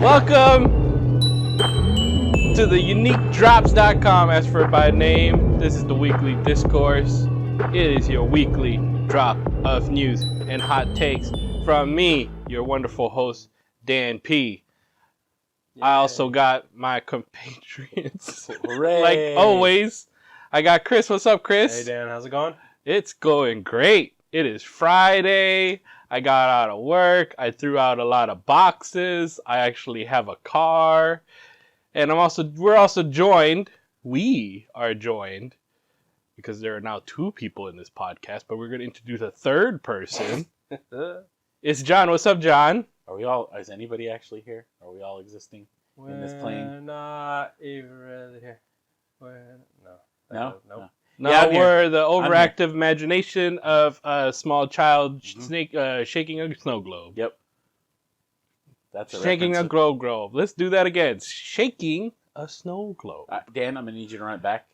Welcome to the uniquedrops.com, as for by name. This is the weekly Discourse. It is your weekly drop of news and hot takes from me, your wonderful host, Dan P. Yeah. I also got my compatriots, like always. I got Chris. What's up, Chris? Hey, Dan. How's it going? It's going great. It is Friday. I got out of work. I threw out a lot of boxes. I actually have a car. And we're also joined. We are joined because there are now two people in this podcast, but we're going to introduce a third person. It's John. What's up, John? Are we all? Is anybody actually here? Are we all existing in this plane? We're not even really here. No. No. No, Yeah, we're the overactive imagination of a small child shaking a snow globe. Yep. That's shaking a globe. Let's do that again. Shaking a snow globe. Dan, I'm gonna need you to run it back.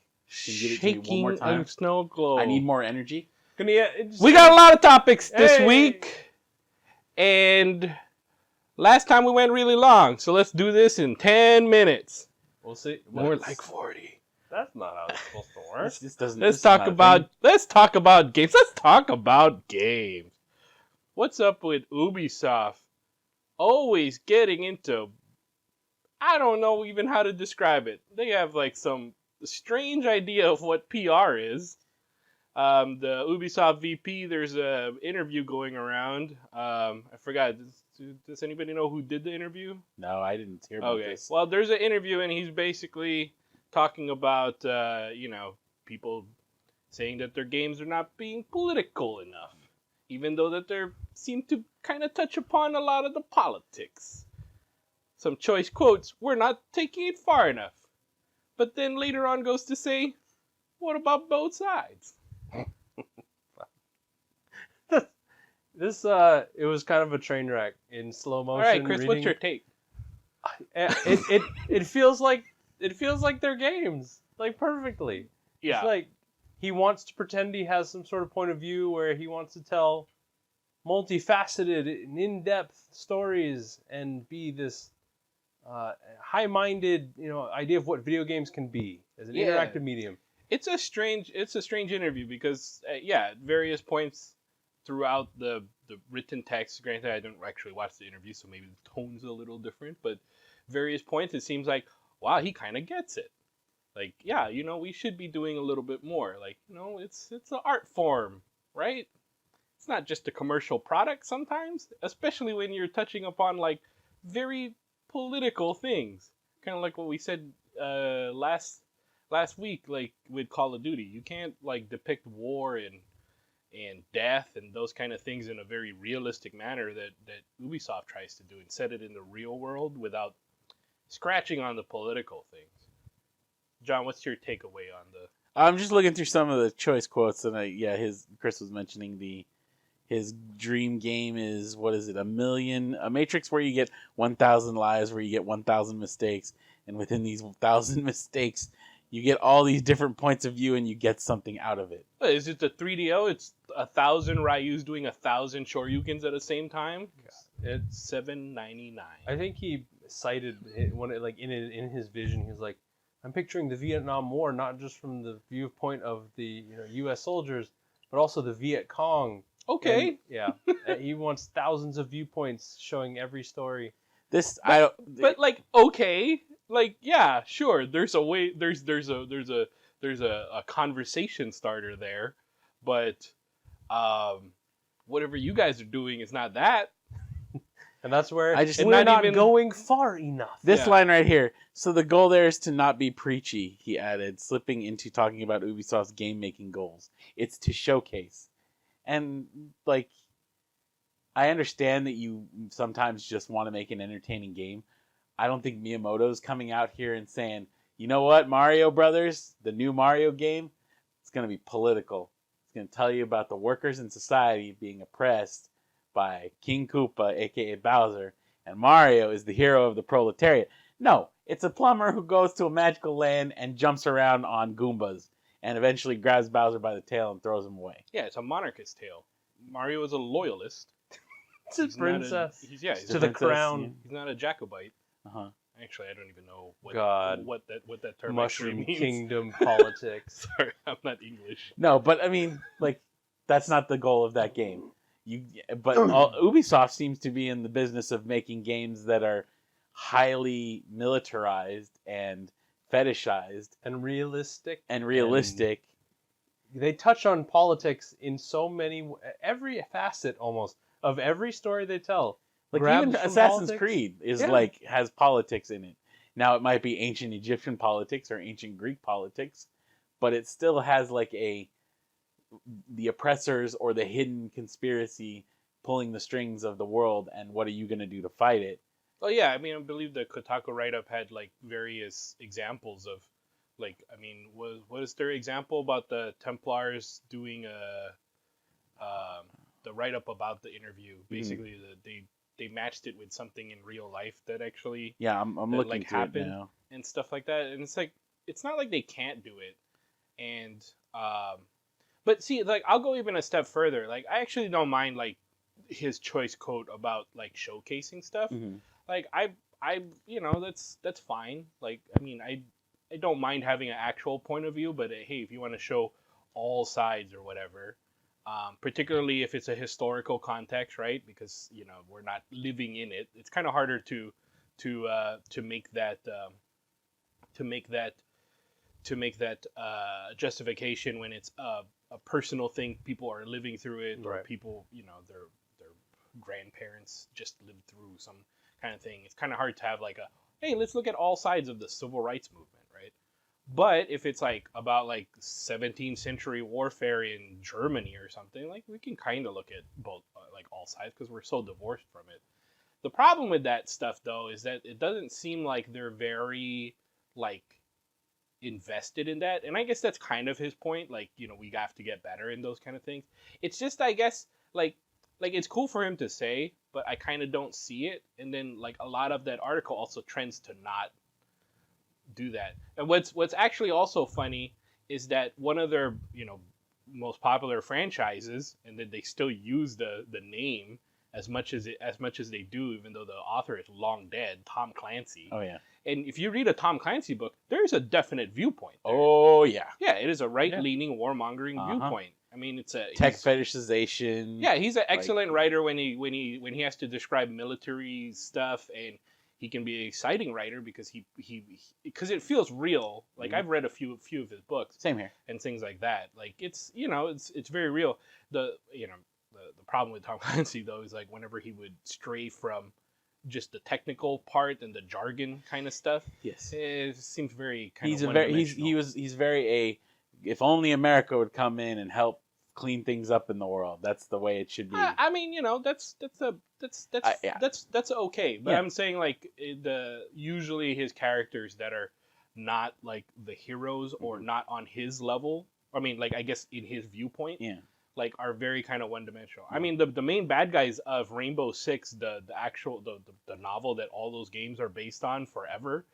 Can you give it to me one more Shaking time? a snow globe. I need more energy. We got a lot of topics this week, and last time we went really long, so let's do this in 10 minutes. We'll see. More like 40. That's not how it's supposed to work. This doesn't. Let's talk about games. Let's talk about games. What's up with Ubisoft? Always getting into, I don't know even how to describe it. They have like some strange idea of what PR is. The Ubisoft VP, there's a interview going around. I forgot. Does anybody know who did the interview? No, I didn't hear about this. Well, there's an interview and he's basically talking about, people saying that their games are not being political enough, even though that they seem to kind of touch upon a lot of the politics. Some choice quotes, we're not taking it far enough. But then later on goes to say, what about both sides? It was kind of a train wreck in slow motion. All right, Chris, what's your take? It feels like their games, like perfectly. Yeah. It's like he wants to pretend he has some sort of point of view where he wants to tell multifaceted and in-depth stories and be this high-minded, idea of what video games can be as an interactive medium. It's a strange interview because at various points throughout the written text, granted I don't actually watch the interview, so maybe the tone's a little different, but various points it seems like, wow, he kind of gets it. Like, we should be doing a little bit more. Like, it's an art form, right? It's not just a commercial product sometimes, especially when you're touching upon, like, very political things. Kind of like what we said last week, like, with Call of Duty. You can't, like, depict war and death and those kind of things in a very realistic manner that Ubisoft tries to do and set it in the real world without scratching on the political things. John, what's your takeaway on the... I'm just looking through some of the choice quotes, and Chris was mentioning his dream game is, what is it, a Matrix where you get 1,000 lives, where you get 1,000 mistakes, and within these 1,000 mistakes, you get all these different points of view, and you get something out of it. Is it the 3DO? It's 1,000 Ryus doing 1,000 Shoryukens at the same time? Yeah. It's $7.99. I think he cited in his vision, he was like, I'm picturing the Vietnam War not just from the viewpoint of the U.S. soldiers, but also the Viet Cong. Okay. And, he wants thousands of viewpoints showing every story. Sure. There's a way. There's a conversation starter there, but whatever you guys are doing is not that. And that's where we're not going far enough. This line right here. So the goal there is to not be preachy, he added, slipping into talking about Ubisoft's game-making goals. It's to showcase. And, I understand that you sometimes just want to make an entertaining game. I don't think Miyamoto's coming out here and saying, you know what, Mario Brothers, the new Mario game, it's going to be political. It's going to tell you about the workers in society being oppressed by King Koopa, a.k.a. Bowser, and Mario is the hero of the proletariat. No, it's a plumber who goes to a magical land and jumps around on Goombas and eventually grabs Bowser by the tail and throws him away. Yeah, it's a monarchist tale. Mario is a loyalist. It's a princess. He's to the crown. He's not a Jacobite. Uh-huh. Actually, I don't even know God. what that term Mushroom actually means. Kingdom politics. Sorry, I'm not English. No, but I mean, like, that's not the goal of that game. Ubisoft seems to be in the business of making games that are highly militarized and fetishized And realistic. and realistic. They touch on politics in so many, every facet almost of every story they tell. Like grabs even from Assassin's politics. Creed is Yeah. like has politics in it. Now it might be ancient Egyptian politics or ancient Greek politics, but it still has like the oppressors or the hidden conspiracy pulling the strings of the world, and what are you going to do to fight it? Well, yeah, I mean, I believe the Kotaku write-up had like various examples of, like, I mean, what is their example about the Templars doing the write-up about the interview? Basically, they matched it with something in real life that actually Yeah, I'm that, looking like, to it happened now. and stuff like that, and it's like it's not like they can't do it, and but see, like, I'll go even a step further. Like, I actually don't mind like his choice code about like showcasing stuff. Mhm. Like, I that's fine. Like, I mean, I don't mind having an actual point of view, but hey, if you want to show all sides or whatever, particularly if it's a historical context, right? Because we're not living in it. It's kind of harder to make that to make that justification when it's a personal thing. People are living through it, or Right. people, their grandparents just lived through some kind of thing. It's kind of hard to have like hey, let's look at all sides of the civil rights movement, right? But if it's like about like 17th century warfare in Germany or something, like, we can kind of look at both, like, all sides, because we're so divorced from it. The problem with that stuff, though, is that it doesn't seem like they're very like invested in that, and I guess that's kind of his point. Like, we have to get better in those kind of things. It's just, I guess, like it's cool for him to say, but I kind of don't see it. And then, like, a lot of that article also trends to not do that. And what's actually also funny is that one of their most popular franchises, and that they still use the name as much as they do, even though the author is long dead, Tom Clancy. Oh yeah. And if you read a Tom Clancy book, there's a definite viewpoint there. Oh yeah. Yeah, it is a right-leaning, warmongering Uh-huh. viewpoint. I mean, it's a Tech fetishization. yeah, he's an excellent writer when he has to describe military stuff, and he can be an exciting writer because because it feels real. Like, I've read a few of his books. Same here. And things like that. Like, it's it's very real. The problem with Tom Clancy, though, is like whenever he would stray from just the technical part and the jargon kind of stuff, Yes. it seems very kind He's of a very one-dimensional. he's very if only America would come in and help clean things up in the world. That's the way it should be. I mean, that's okay. But Yeah. I'm saying, like, usually his characters that are not like the heroes or not on his level. I mean, like, I guess in his viewpoint, Yeah. like, are very kind of one-dimensional. I mean, the main bad guys of Rainbow Six, the actual the novel that all those games are based on forever,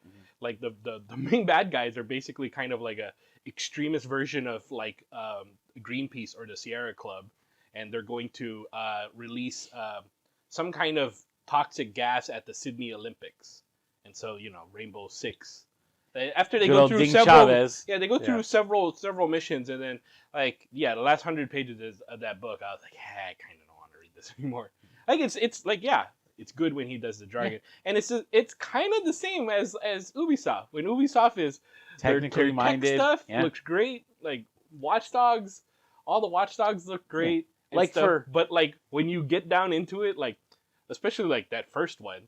like the main bad guys are basically kind of like a extremist version of like Greenpeace or the Sierra Club, and they're going to release some kind of toxic gas at the Sydney Olympics, and so Rainbow Six. After they Good go old through Ding several, Chavez. yeah, they go through Yeah. several missions, and then, like, yeah, the last 100 pages of that book, I was like, I kind of don't want to read this anymore. Like, it's like, yeah, it's good when he does the jargon, and it's kind of the same as Ubisoft. When Ubisoft is Technically their minded. tech stuff Yeah. looks great. Like, Watch Dogs, all the Watch Dogs look great. and Like, stuff, but like when you get down into it, like, especially like that first one,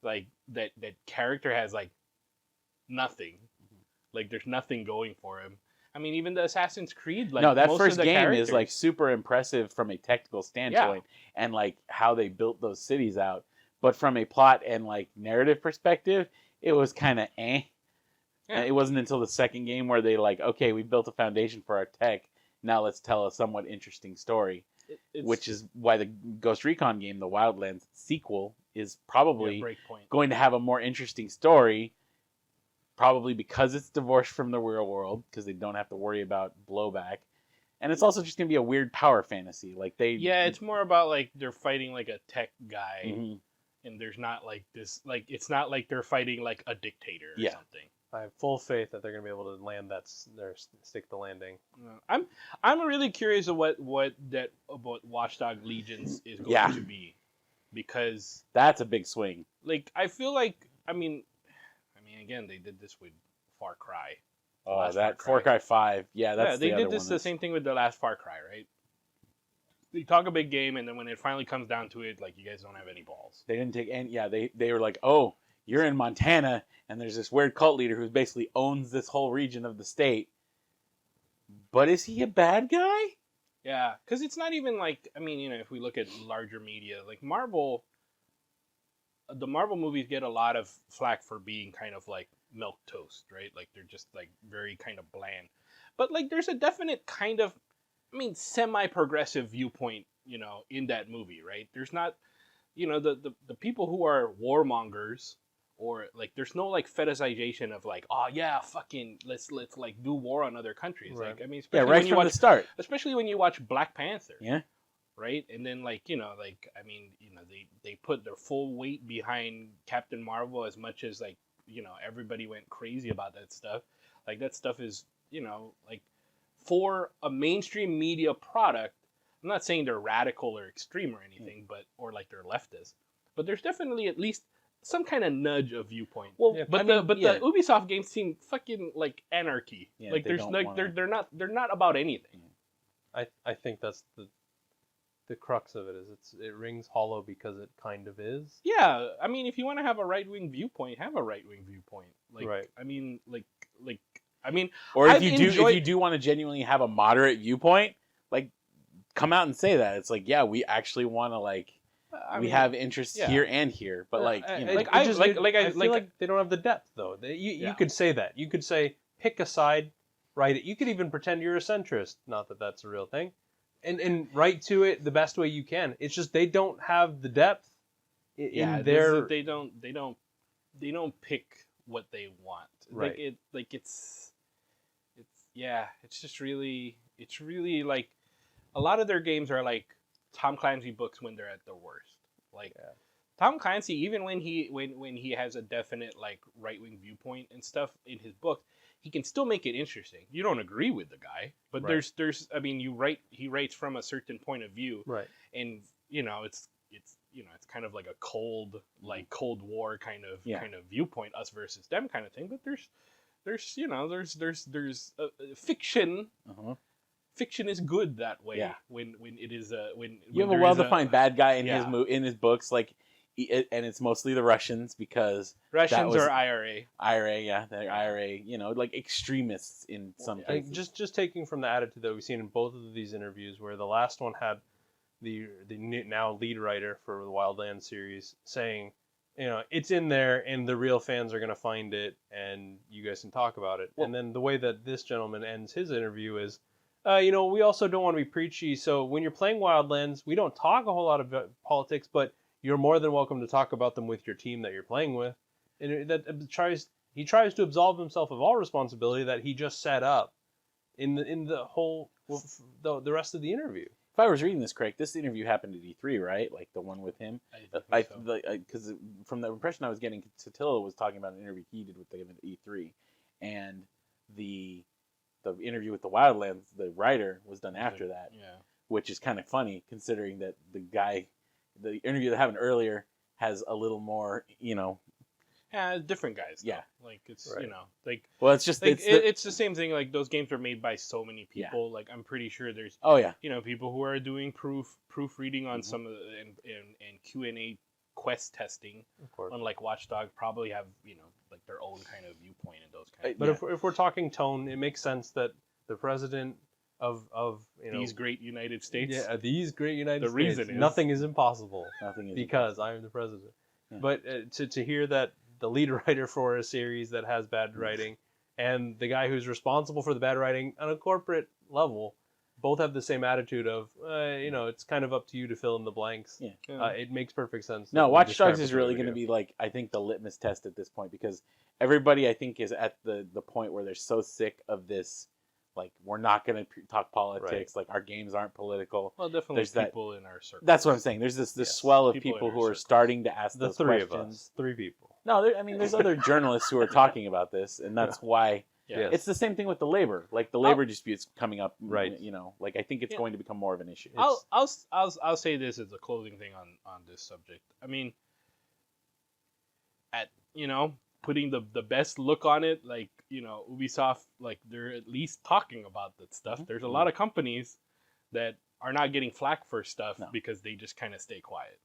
like that character has like nothing. Like, there's nothing going for him. I mean, even the Assassin's Creed, like, No, that most first of the game characters, is like super impressive from a technical standpoint and like how they built those cities out. But from a plot and like narrative perspective, it was kind of eh. Yeah. And it wasn't until the second game where they like, okay, we built a foundation for our tech. Now let's tell a somewhat interesting story. it's Which is why the Ghost Recon game, the Wildlands sequel, is probably Breakpoint. going to have a more interesting story. Probably because it's divorced from the real world, because they don't have to worry about blowback, and it's also just gonna be a weird power fantasy. Like Yeah, it's more about like they're fighting like a tech guy, Mhm. and there's not like this, like it's not like they're fighting like a dictator or Yeah. something. I have full faith that they're going to be able to land stick the landing. I'm really curious of what about Watchdog Legions is going Yeah. to be, because That's a big swing. like I feel like I mean again they did this with Far Cry. Oh, Last that Far Far Cry. Cry 5. Yeah, that's they the did other this one the same thing with the last Far Cry, right? They talk a big game, and then when it finally comes down to it, like you guys don't have any balls. They didn't take any. Yeah, they were like, oh, you're in Montana, and there's this weird cult leader who basically owns this whole region of the state. But is he a bad guy? Yeah, because it's not even like if we look at larger media, like Marvel, the Marvel movies get a lot of flack for being kind of like milk toast, right? Like they're just like very kind of bland. But like there's a definite kind of semi-progressive viewpoint, in that movie, right? There's not, the people who are warmongers, or like there's no like fetishization of like, oh yeah, fucking let's like do war on other countries. Right. Like especially Yeah, when right you from watch, the start. especially when you watch Black Panther. Yeah. Right, and then they put their full weight behind Captain Marvel as much as like everybody went crazy about that stuff. Like that stuff is like for a mainstream media product. I'm not saying they're radical or extreme or anything, or like they're leftist, but there's definitely at least some kind of nudge of viewpoint. Well, Yeah, But the Ubisoft games seem fucking like anarchy. Yeah, like they there's don't like wanna- they're not about anything. I think that's the crux of it is it rings hollow because it kind of is. Yeah, if you want to have a right wing viewpoint, have a right wing viewpoint. Like, Right. Or if I've you enjoyed- do want to genuinely have a moderate viewpoint, like come out and say that. It's like, yeah, we actually want to like we have interests yeah. here and here, but like you know, I feel like they don't have the depth though. You Yeah. could say that. You could say pick a side, write it. You could even pretend you're a centrist. Not that that's a real thing, and write to it the best way you can. It's just they don't have the depth in their. they don't pick what they want. Right. It's like a lot of their games are like Tom Clancy books when they're at their worst. Like Tom Clancy, even when he has a definite like right wing viewpoint and stuff in his book, he can still make it interesting. You don't agree with the guy, but Right. he writes from a certain point of view, Right. and it's kind of like a Cold War kind of viewpoint, us versus them kind of thing. But there's fiction. uh-huh. Fiction is good that way. Yeah. When it is when you have a there is well-defined bad guy in Yeah. in his books, like, and it's mostly the Russians because Russians was- or IRA. IRA, yeah, they're IRA, like extremists in some I think cases. just taking from the attitude that we've seen in both of these interviews, where the last one had the now lead writer for the Wildlands series saying, it's in there and the real fans are going to find it and you guys can talk about it. Well- And then the way that this gentleman ends his interview is, we also don't want to be preachy. So when you're playing Wildlands, we don't talk a whole lot about politics, but you're more than welcome to talk about them with your team that you're playing with. And he tries to absolve himself of all responsibility that he just set up in the whole the rest of the interview. If I was reading this correct, this interview happened at E3, right? Like the one with him. Because from the impression I was getting, Satilla was talking about an interview he did with them at E3, and the interview with the Wildlands, the writer, was done after that, Yeah. which is kind of funny considering that the interview that happened earlier has a little more, Yeah, different guys. Though. Yeah. Like it's Right. like well, it's just like it's it's the same thing. Like those games are made by so many people. Like I'm pretty sure there's oh yeah, people who are doing proofreading on Mhm. some of the and Q&A quest testing, Of course. unlike Watchdog, probably have like their own kind of viewpoint in those kind. But Yeah. if we're talking tone, it makes sense that the president of These great United States. these great United The States, reason is- nothing is impossible nothing is because I am the president. Yeah. But to hear that the lead writer for a series that has bad writing and the guy who's responsible for the bad writing on a corporate level both have the same attitude of it's kind of up to you to fill in the blanks. Yeah. It makes perfect sense. No, that we Watch describe Dogs what is we're really gonna going to do. be like, I think, the litmus test at this point, because everybody, I think, is at the point where they're so sick of this Like, we're not going to talk politics. Like, our games aren't political. Well, definitely There's that- people in our circle. That's what I'm saying. There's this Yes, swell of people in people our who are circles. starting to ask The those three questions. of us, 3 people. No, I mean, there's other journalists who are talking about this, and that's why. Yeah. Yes. It's the same thing with the labor. Like, the labor disputes coming up. Right. You know, like, I think it's Yeah. going to become more of an issue. I'll say this as a closing thing on this subject. I mean, at putting the best look on it, like Ubisoft, like they're at least talking about that stuff. Mhm. There's a lot of companies that are not getting flack for stuff No. because they just kind of stay quiet.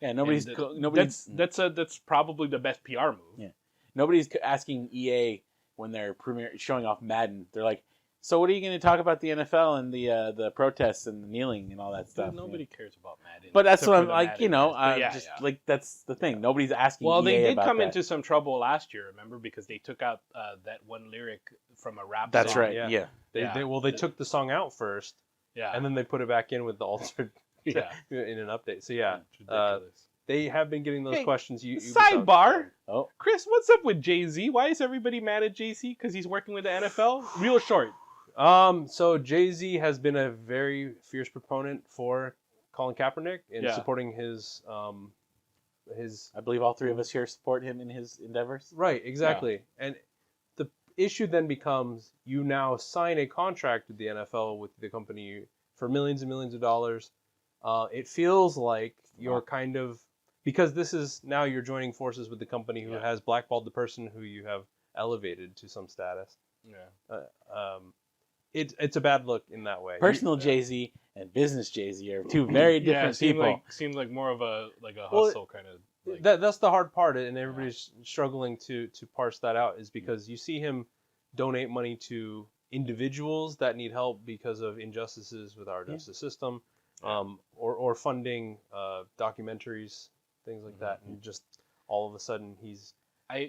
Yeah, nobody's And that's probably the best PR move. Yeah. Nobody's asking EA when they're showing off Madden. They're like, so what are you going to talk about the NFL and the protests and the kneeling and all that stuff? Nobody cares about Madden. But that's except what for I'm the like, Madden guys. But like that's the thing. Nobody's asking. Well, they EA did about come that. into some trouble last year, remember, because they took out that one lyric from a rap That's song. right. Yeah. Yeah. They took the song out first, Yeah. and then they put it back in with the altered yeah. in an update. So yeah, It's ridiculous. they have been getting those Hey, questions. You Sidebar. Oh, Chris, what's up with Jay-Z? Why is everybody mad at Jay-Z? Because he's working with the NFL? Real short. So Jay-Z has been a very fierce proponent for Colin Kaepernick and Yeah. supporting his I believe all three of us here support him in his endeavors. right, exactly. And the issue then becomes you now sign a contract with the NFL with the company for millions and millions of dollars. It feels like you're kind of, because this is now you're joining forces with the company who Yeah. has blackballed the person who you have elevated to some status. Yeah. It's a bad look in that way. Personal Jay-Z and business Jay-Z are two very different people. Seemed like more of a Well, hustle kind of. Like, That's the hard part, and everybody's struggling to parse that out, is because you see him donate money to individuals that need help because of injustices with our justice system, or funding documentaries, things like that, and just all of a sudden he's. I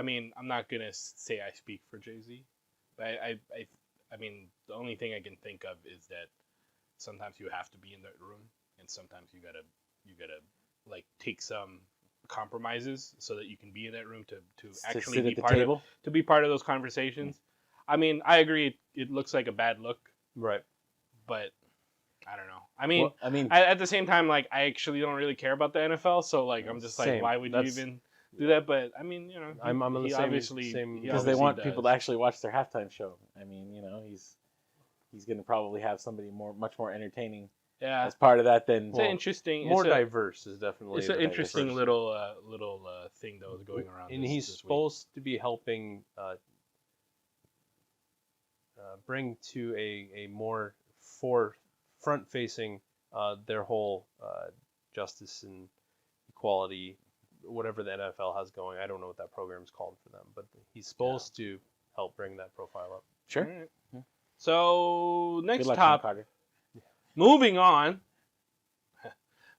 mean, I'm not gonna say I speak for Jay-Z, but I mean, the only thing I can think of is that sometimes you have to be in that room, and sometimes you gotta like take some compromises so that you can be in that room to actually sit be at the part table. to be part of those conversations. I mean, I agree. It looks like a bad look, Right. but I don't know. I mean, Well, I mean, at the same time, like I actually don't really care about the NFL, so like I'm just like, Same. why would That's- you even do that? But I mean, I'm on the he same- obviously same- he because they obviously want does. people to actually watch their halftime show. I mean, he's going to probably have somebody much more entertaining Yeah, as part of that than it's an interesting, More it's a- diverse is definitely. It's an the interesting diverse. little thing that was going around. And this he's week. supposed to be helping bring to a more front-facing their whole justice and equality, whatever the NFL has going. I don't know what that program is called for them, but he's supposed to help bring that profile up. sure. All right. Yeah. So Good next luck, Sean top, Carter. moving on.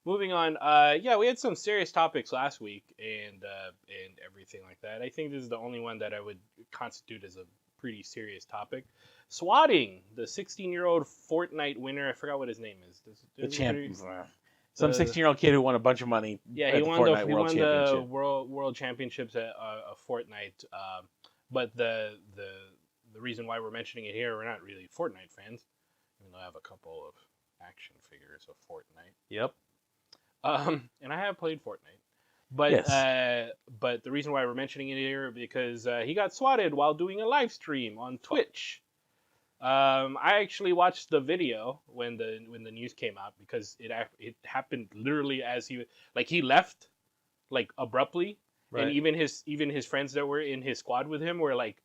Moving on. Yeah, we had some serious topics last week and everything like that. I think this is the only one that I would constitute as a pretty serious topic. Swatting, the 16-year-old Fortnite winner. I forgot what his name is. The champion. Some 16-year-old kid who won a bunch of money. Yeah, at he the won Fortnite the World Championship. World Championships at Fortnite. But the reason why we're mentioning it here, we're not really Fortnite fans, even though I have a couple of action figures of Fortnite. Yep. And I have played Fortnite, but Yes. but the reason why we're mentioning it here because he got swatted while doing a live stream on Twitch. I actually watched the video when the news came out because it happened literally as he left like abruptly, Right. and even his friends that were in his squad with him were like,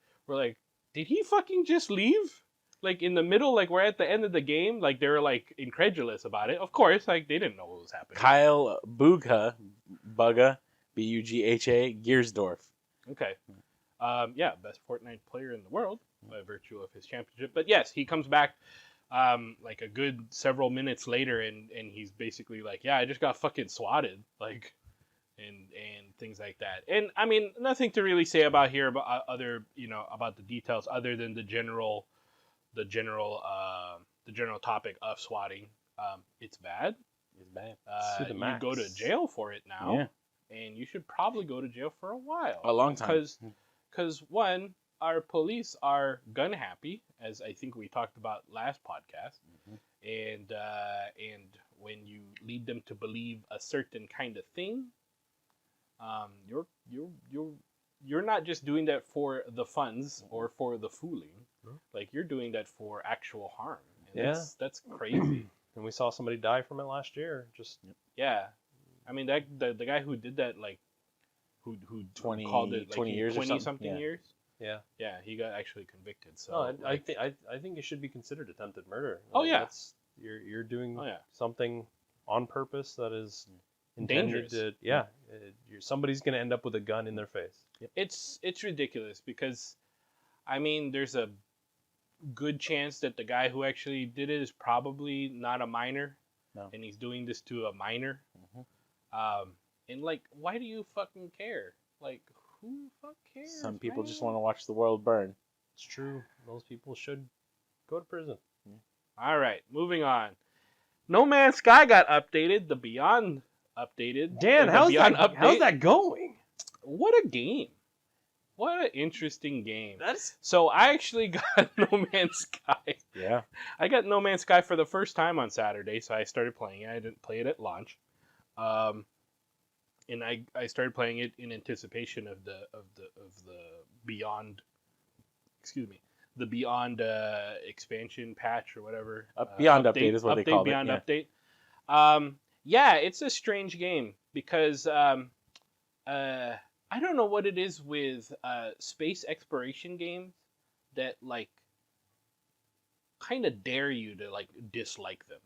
did he fucking just leave? Like in the middle, like we're at the end of the game, like they were like incredulous about it. Of course, like they didn't know what was happening. Kyle Bugha, Bugha, Giersdorf. Okay. Yeah, best Fortnite player in the world by virtue of his championship. But yes, he comes back like a good several minutes later, and he's basically like, yeah, I just got fucking swatted, like, and things like that. And I mean, nothing to really say about here about about the details other than the general topic of swatting. It's bad. It's bad. To the You max. go to jail for it now. Yeah. And you should probably go to jail for a while. A long time. Because one, our police are gun happy, as I think we talked about last podcast, and when you lead them to believe a certain kind of thing, you're not just doing that for the funds or for the fooling. Like you're doing that for actual harm. And that's crazy. And we saw somebody die from it last year. Just yeah, I mean that the guy who did that, like who 20 called it like 20 years or 20 something? years. yeah. Yeah, he got actually convicted. So No, I think it should be considered attempted murder. Oh, yeah. That's, you're doing Oh, yeah. something on purpose that is intended Dangerous. to somebody's gonna end up with a gun in their face. It's ridiculous because, I mean, there's a good chance that the guy who actually did it is probably not a minor, and he's doing this to a minor. And like, why do you fucking care? Like, who the fuck cares? Some people just man? want to watch the world burn. It's true. Those people should go to prison. All right, moving on. No Man's Sky got updated. The Beyond updated. Dan, The how's Beyond that going? What a game! What an interesting game. That's So I actually got No Man's Sky. Yeah. I got No Man's Sky for the first time on Saturday, so I started playing it. I didn't play it at launch, and I started playing it in anticipation of the Beyond. Excuse me, the Beyond expansion patch or whatever. Beyond update is what they call it. Beyond Yeah. update. Yeah, it's a strange game because I don't know what it is with space exploration games that like kind of dare you to like dislike them.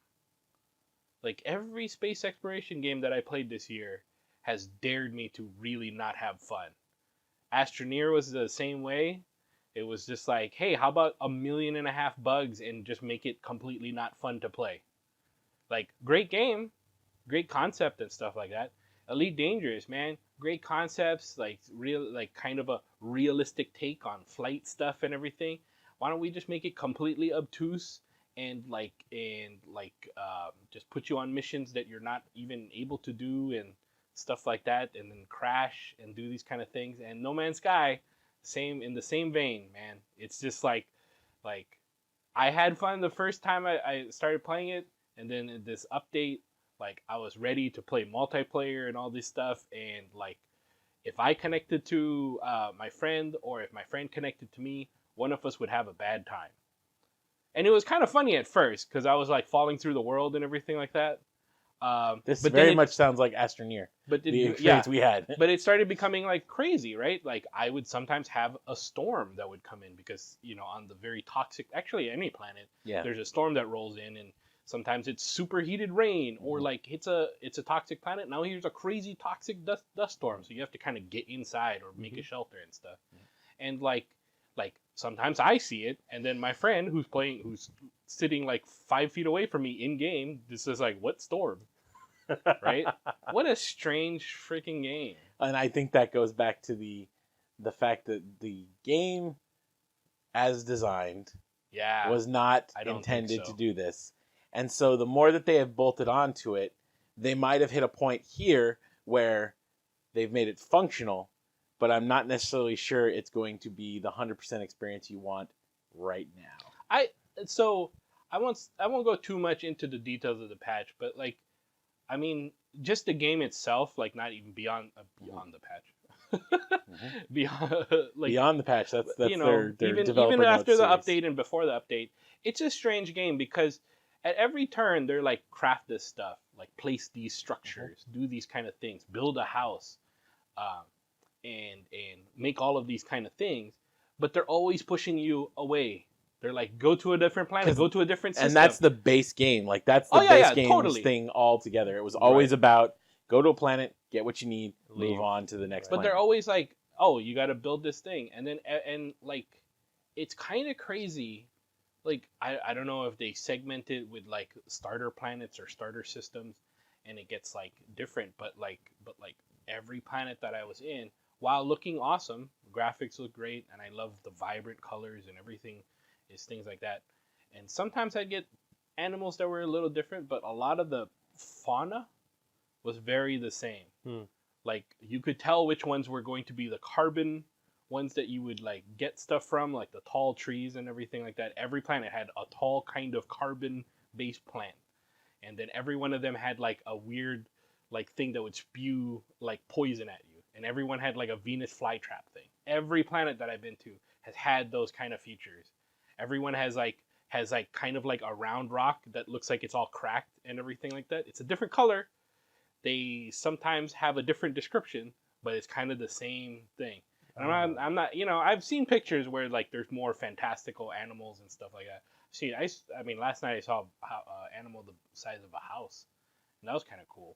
Like every space exploration game that I played this year has dared me to really not have fun. Astroneer was the same way. It was just like, hey, how about 1.5 million bugs and just make it completely not fun to play? Like, great game, great concept and stuff like that. Elite Dangerous, man, great concepts, like real, like kind of a realistic take on flight stuff and everything. Why don't we just make it completely obtuse and just put you on missions that you're not even able to do and stuff like that, and then crash and do these kind of things. And No Man's Sky, in the same vein, man. It's just like I had fun the first time I started playing it, and then in this update, like I was ready to play multiplayer and all this stuff, and like if I connected to my friend or if my friend connected to me, one of us would have a bad time. And it was kind of funny at first because I was like falling through the world and everything like that. This but very much sounds like Astroneer. But The experience we had. But it started becoming like crazy, right? Like I would sometimes have a storm that would come in because, you know, on the very toxic, actually any planet, there's a storm that rolls in, and sometimes it's superheated rain or like it's a toxic planet. Now here's a crazy toxic dust storm, so you have to kind of get inside or make a shelter and stuff. And like sometimes I see it, and then my friend who's sitting like 5 feet away from me in game, this is like, what storm? Right? What a strange freaking game. And I think that goes back to the fact that the game as designed was not intended to do this. And so the more that they have bolted onto it, they might have hit a point here where they've made it functional, but I'm not necessarily sure it's going to be the 100% experience you want right now. I won't go too much into the details of the patch, but like, I mean, just the game itself, like not even beyond the patch. Beyond the patch, that's you know, their developer even after the series. update and before the update, it's a strange game because at every turn they're like, craft this stuff, like place these structures, do these kind of things, build a house, and make all of these kind of things, but they're always pushing you away. They're like, go to a different planet, go to a different system. And that's the base game. Like, that's the base game thing altogether. It was always about, go to a planet, get what you need, move on to the next planet. But they're always like, oh, you got to build this thing. And then, and like, it's kind of crazy. Like, I don't know if they segment it with like starter planets or starter systems, and it gets like different. But like every planet that I was in, while looking awesome, graphics look great, and I love the vibrant colors and everything. Is things like that. And sometimes I'd get animals that were a little different, but a lot of the fauna was very the same. Like, you could tell which ones were going to be the carbon ones that you would like get stuff from, like the tall trees and everything like that. Every planet had a tall kind of carbon-based plant, and then every one of them had like a weird like thing that would spew like poison at you, and everyone had like a Venus flytrap thing. Every planet that I've been to has had those kind of features. Everyone has like kind of like a round rock that looks like it's all cracked and everything like that. It's a different color. They sometimes have a different description, but it's kind of the same thing. And I'm not, I've seen pictures where like there's more fantastical animals and stuff like that. I mean, last night I saw animal the size of a house, and that was kind of cool.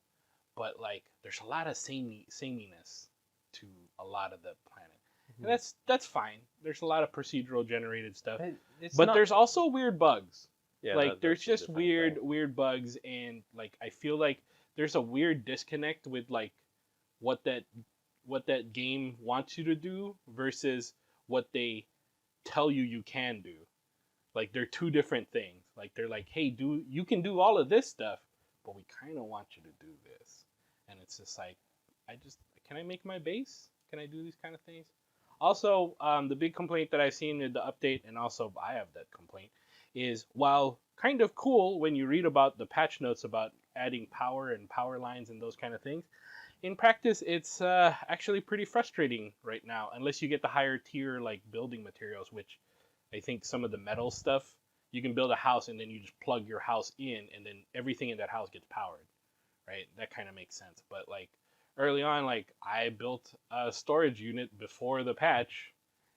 But like, there's a lot of sameness to a lot of the planet, and that's fine. There's a lot of procedural generated stuff, but there's also weird bugs. Yeah, like there's just weird bugs, and like I feel like there's a weird disconnect with like what that game wants you to do versus what they tell you can do. Like they're two different things. Like they're like, hey, you can do all of this stuff, but we kind of want you to do this. And it's just like, can I make my base? Can I do these kind of things? Also, the big complaint that I've seen in the update, and also I have that complaint, is while kind of cool when you read about the patch notes about adding power and power lines and those kind of things, in practice, it's actually pretty frustrating right now, unless you get the higher tier like building materials, which I think some of the metal stuff, you can build a house and then you just plug your house in, and then everything in that house gets powered, right? That kind of makes sense. But like early on, like I built a storage unit before the patch,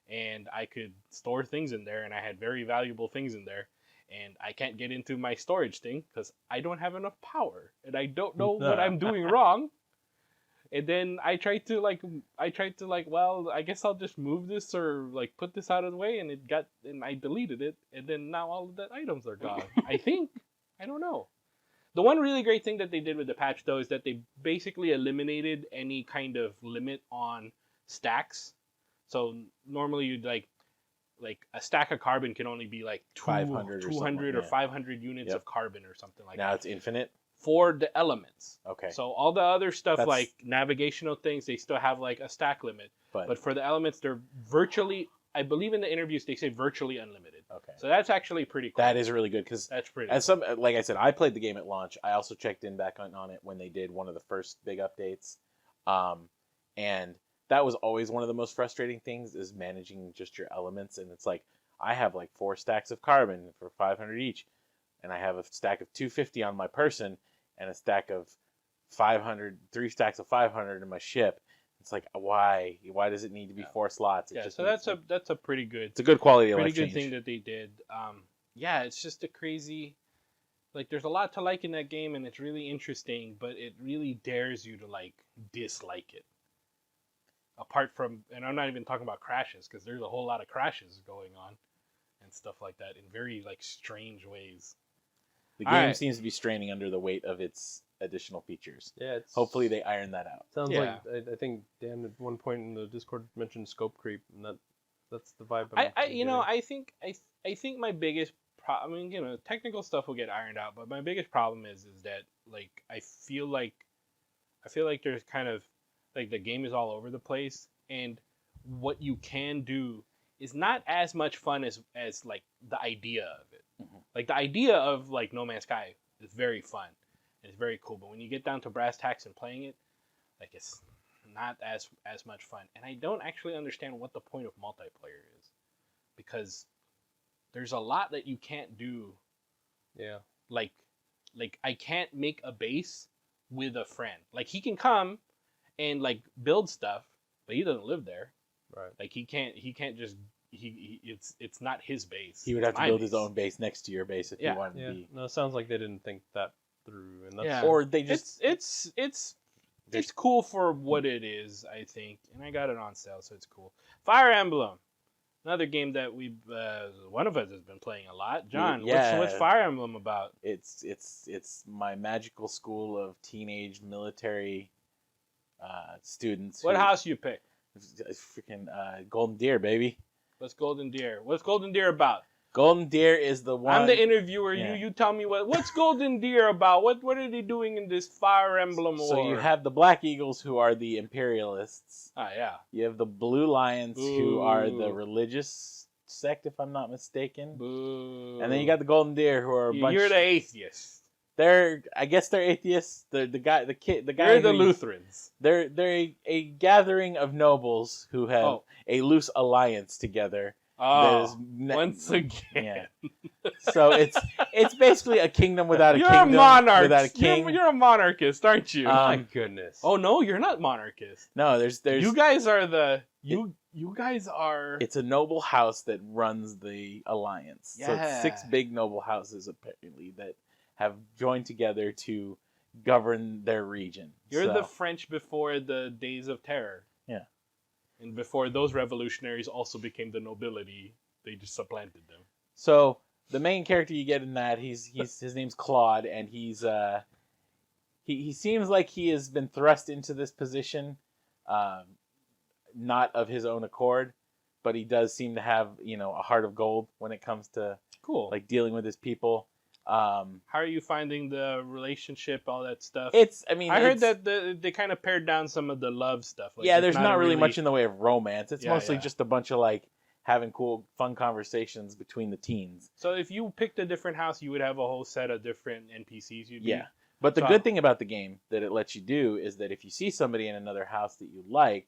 and I could store things in there, and I had very valuable things in there. And I can't get into my storage thing because I don't have enough power, and I don't know what I'm doing wrong. And then I tried to well, I guess I'll just move this or like put this out of the way, and I deleted it, and then now all of the items are gone. I think. I don't know. The one really great thing that they did with the patch though is that they basically eliminated any kind of limit on stacks. So normally you'd like a stack of carbon can only be like 200 or 500 units of carbon or something like that. Now it's infinite? For the elements. Okay. So all the other stuff like navigational things, they still have like a stack limit. But for the elements, they're virtually, I believe in the interviews, they say virtually unlimited. Okay. So that's actually pretty cool. That is really good because that's pretty cool. Like I said, I played the game at launch. I also checked in back on it when they did one of the first big updates. And that was always one of the most frustrating things is managing just your elements. And it's like, I have like 4 stacks of carbon for 500 each. And I have a stack of 250 on my person and a stack of 500, 3 stacks of 500 in my ship. It's like, why? Why does it need to be 4 slots? So that's a pretty good. It's a good quality of life change. Pretty good thing that they did. It's just a crazy. Like, there's a lot to like in that game, and it's really interesting, but it really dares you to like dislike it. Apart from, and I'm not even talking about crashes, because there's a whole lot of crashes going on, and stuff like that in very like strange ways. The game seems to be straining under the weight of its additional features. Yeah, hopefully they iron that out. Sounds like I think Dan at one point in the Discord mentioned scope creep, and that's the vibe. I think my biggest technical stuff will get ironed out, but my biggest problem is that like I feel like there's kind of like the game is all over the place, and what you can do is not as much fun as like the idea of it. Mm-hmm. Like the idea of like No Man's Sky is very fun. It's very cool, but when you get down to brass tacks and playing it, like it's not as much fun. And I don't actually understand what the point of multiplayer is, because there's a lot that you can't do. Yeah. Like I can't make a base with a friend. Like he can come and like build stuff, but he doesn't live there. Right. Like he can't just it's not his base. He would have to build his own base next to your base if he wanted to be. No, it sounds like they didn't think that through, and that's or they just it's cool for what it is, I think, and I got it on sale, so it's cool. Fire Emblem, another game that we've one of us has been playing a lot. John, what's Fire Emblem about? It's my magical school of teenage military students. What house you pick? Freaking Golden Deer, baby. What's Golden Deer? What's Golden Deer about? Golden Deer is the one. I'm the interviewer. Yeah. You tell me what's Golden Deer about? What are they doing in this Fire Emblem war? So you have the Black Eagles, who are the imperialists. Ah, yeah. You have the Blue Lions, who are the Boo. religious sect, if I'm not mistaken. Boo. And then you got the Golden Deer, who are a bunch. You're the atheists. I guess they're atheists. The guy You're the Lutherans. They're a gathering of nobles who have a loose alliance together. Oh, once again. Yeah. So it's basically a kingdom without a You're kingdom. a monarch. Without a king. You're a monarchist, aren't you? My goodness. Oh no, you're not monarchist. No, there's You guys are the you guys are. It's a noble house that runs the alliance. So it's 6 big noble houses apparently that have joined together to govern their region. You're the French before the Days of Terror. Yeah. And before those revolutionaries also became the nobility, they just supplanted them. So the main character you get in that, his name's Claude, and he seems like he has been thrust into this position, not of his own accord, but he does seem to have a heart of gold when it comes to like dealing with his people. How are you finding the relationship, all that stuff? I heard that they kind of pared down some of the love stuff. Like, yeah, there's not really much in the way of romance. It's mostly just a bunch of like having cool, fun conversations between the teens. So if you picked a different house, you would have a whole set of different NPCs you'd Yeah. But the good thing about the game that it lets you do is that if you see somebody in another house that you like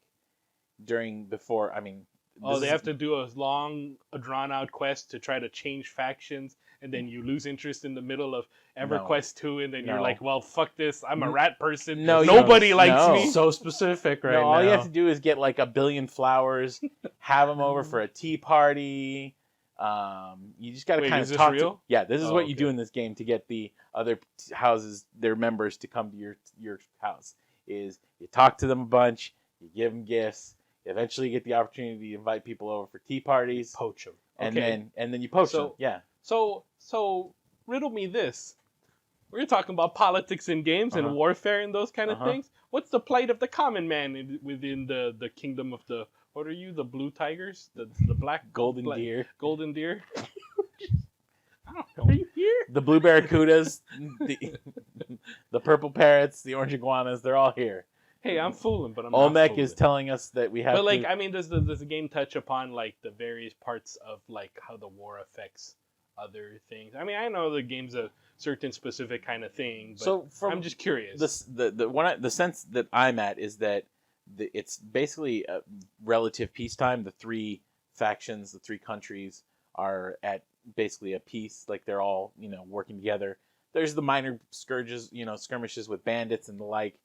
they have to do a long, drawn-out quest to try to change factions, and then you lose interest in the middle of EverQuest 2, and then you're like, well, fuck this, I'm a rat person. No, nobody likes me. So specific right now. All you have to do is get like 1 billion flowers, have them over for a tea party. You just got to kind of talk. Real? Yeah, this is what you do in this game to get the other houses, their members, to come to your house. Is you talk to them a bunch, you give them gifts. Eventually, you get the opportunity to invite people over for tea parties. Poach them. And then you poach them. Yeah. So riddle me this. We're talking about politics in games and warfare and those kind of things. What's the plight of the common man within the kingdom of the... What are you? The blue tigers? The black... Golden deer. Golden deer? I don't know. Are you here? The blue barracudas. the purple parrots. The orange iguanas. They're all here. Hey, I'm fooling, but I'm Olmec not fooling. is telling us that we have But, like, I mean, does the game touch upon, like, the various parts of, like, how the war affects other things? I mean, I know the game's a certain specific kind of thing, but I'm just curious. The sense that I'm at is that it's basically a relative peacetime. The 3 factions, the 3 countries are at basically a peace. Like, they're all, working together. There's the minor skirmishes with bandits and the like.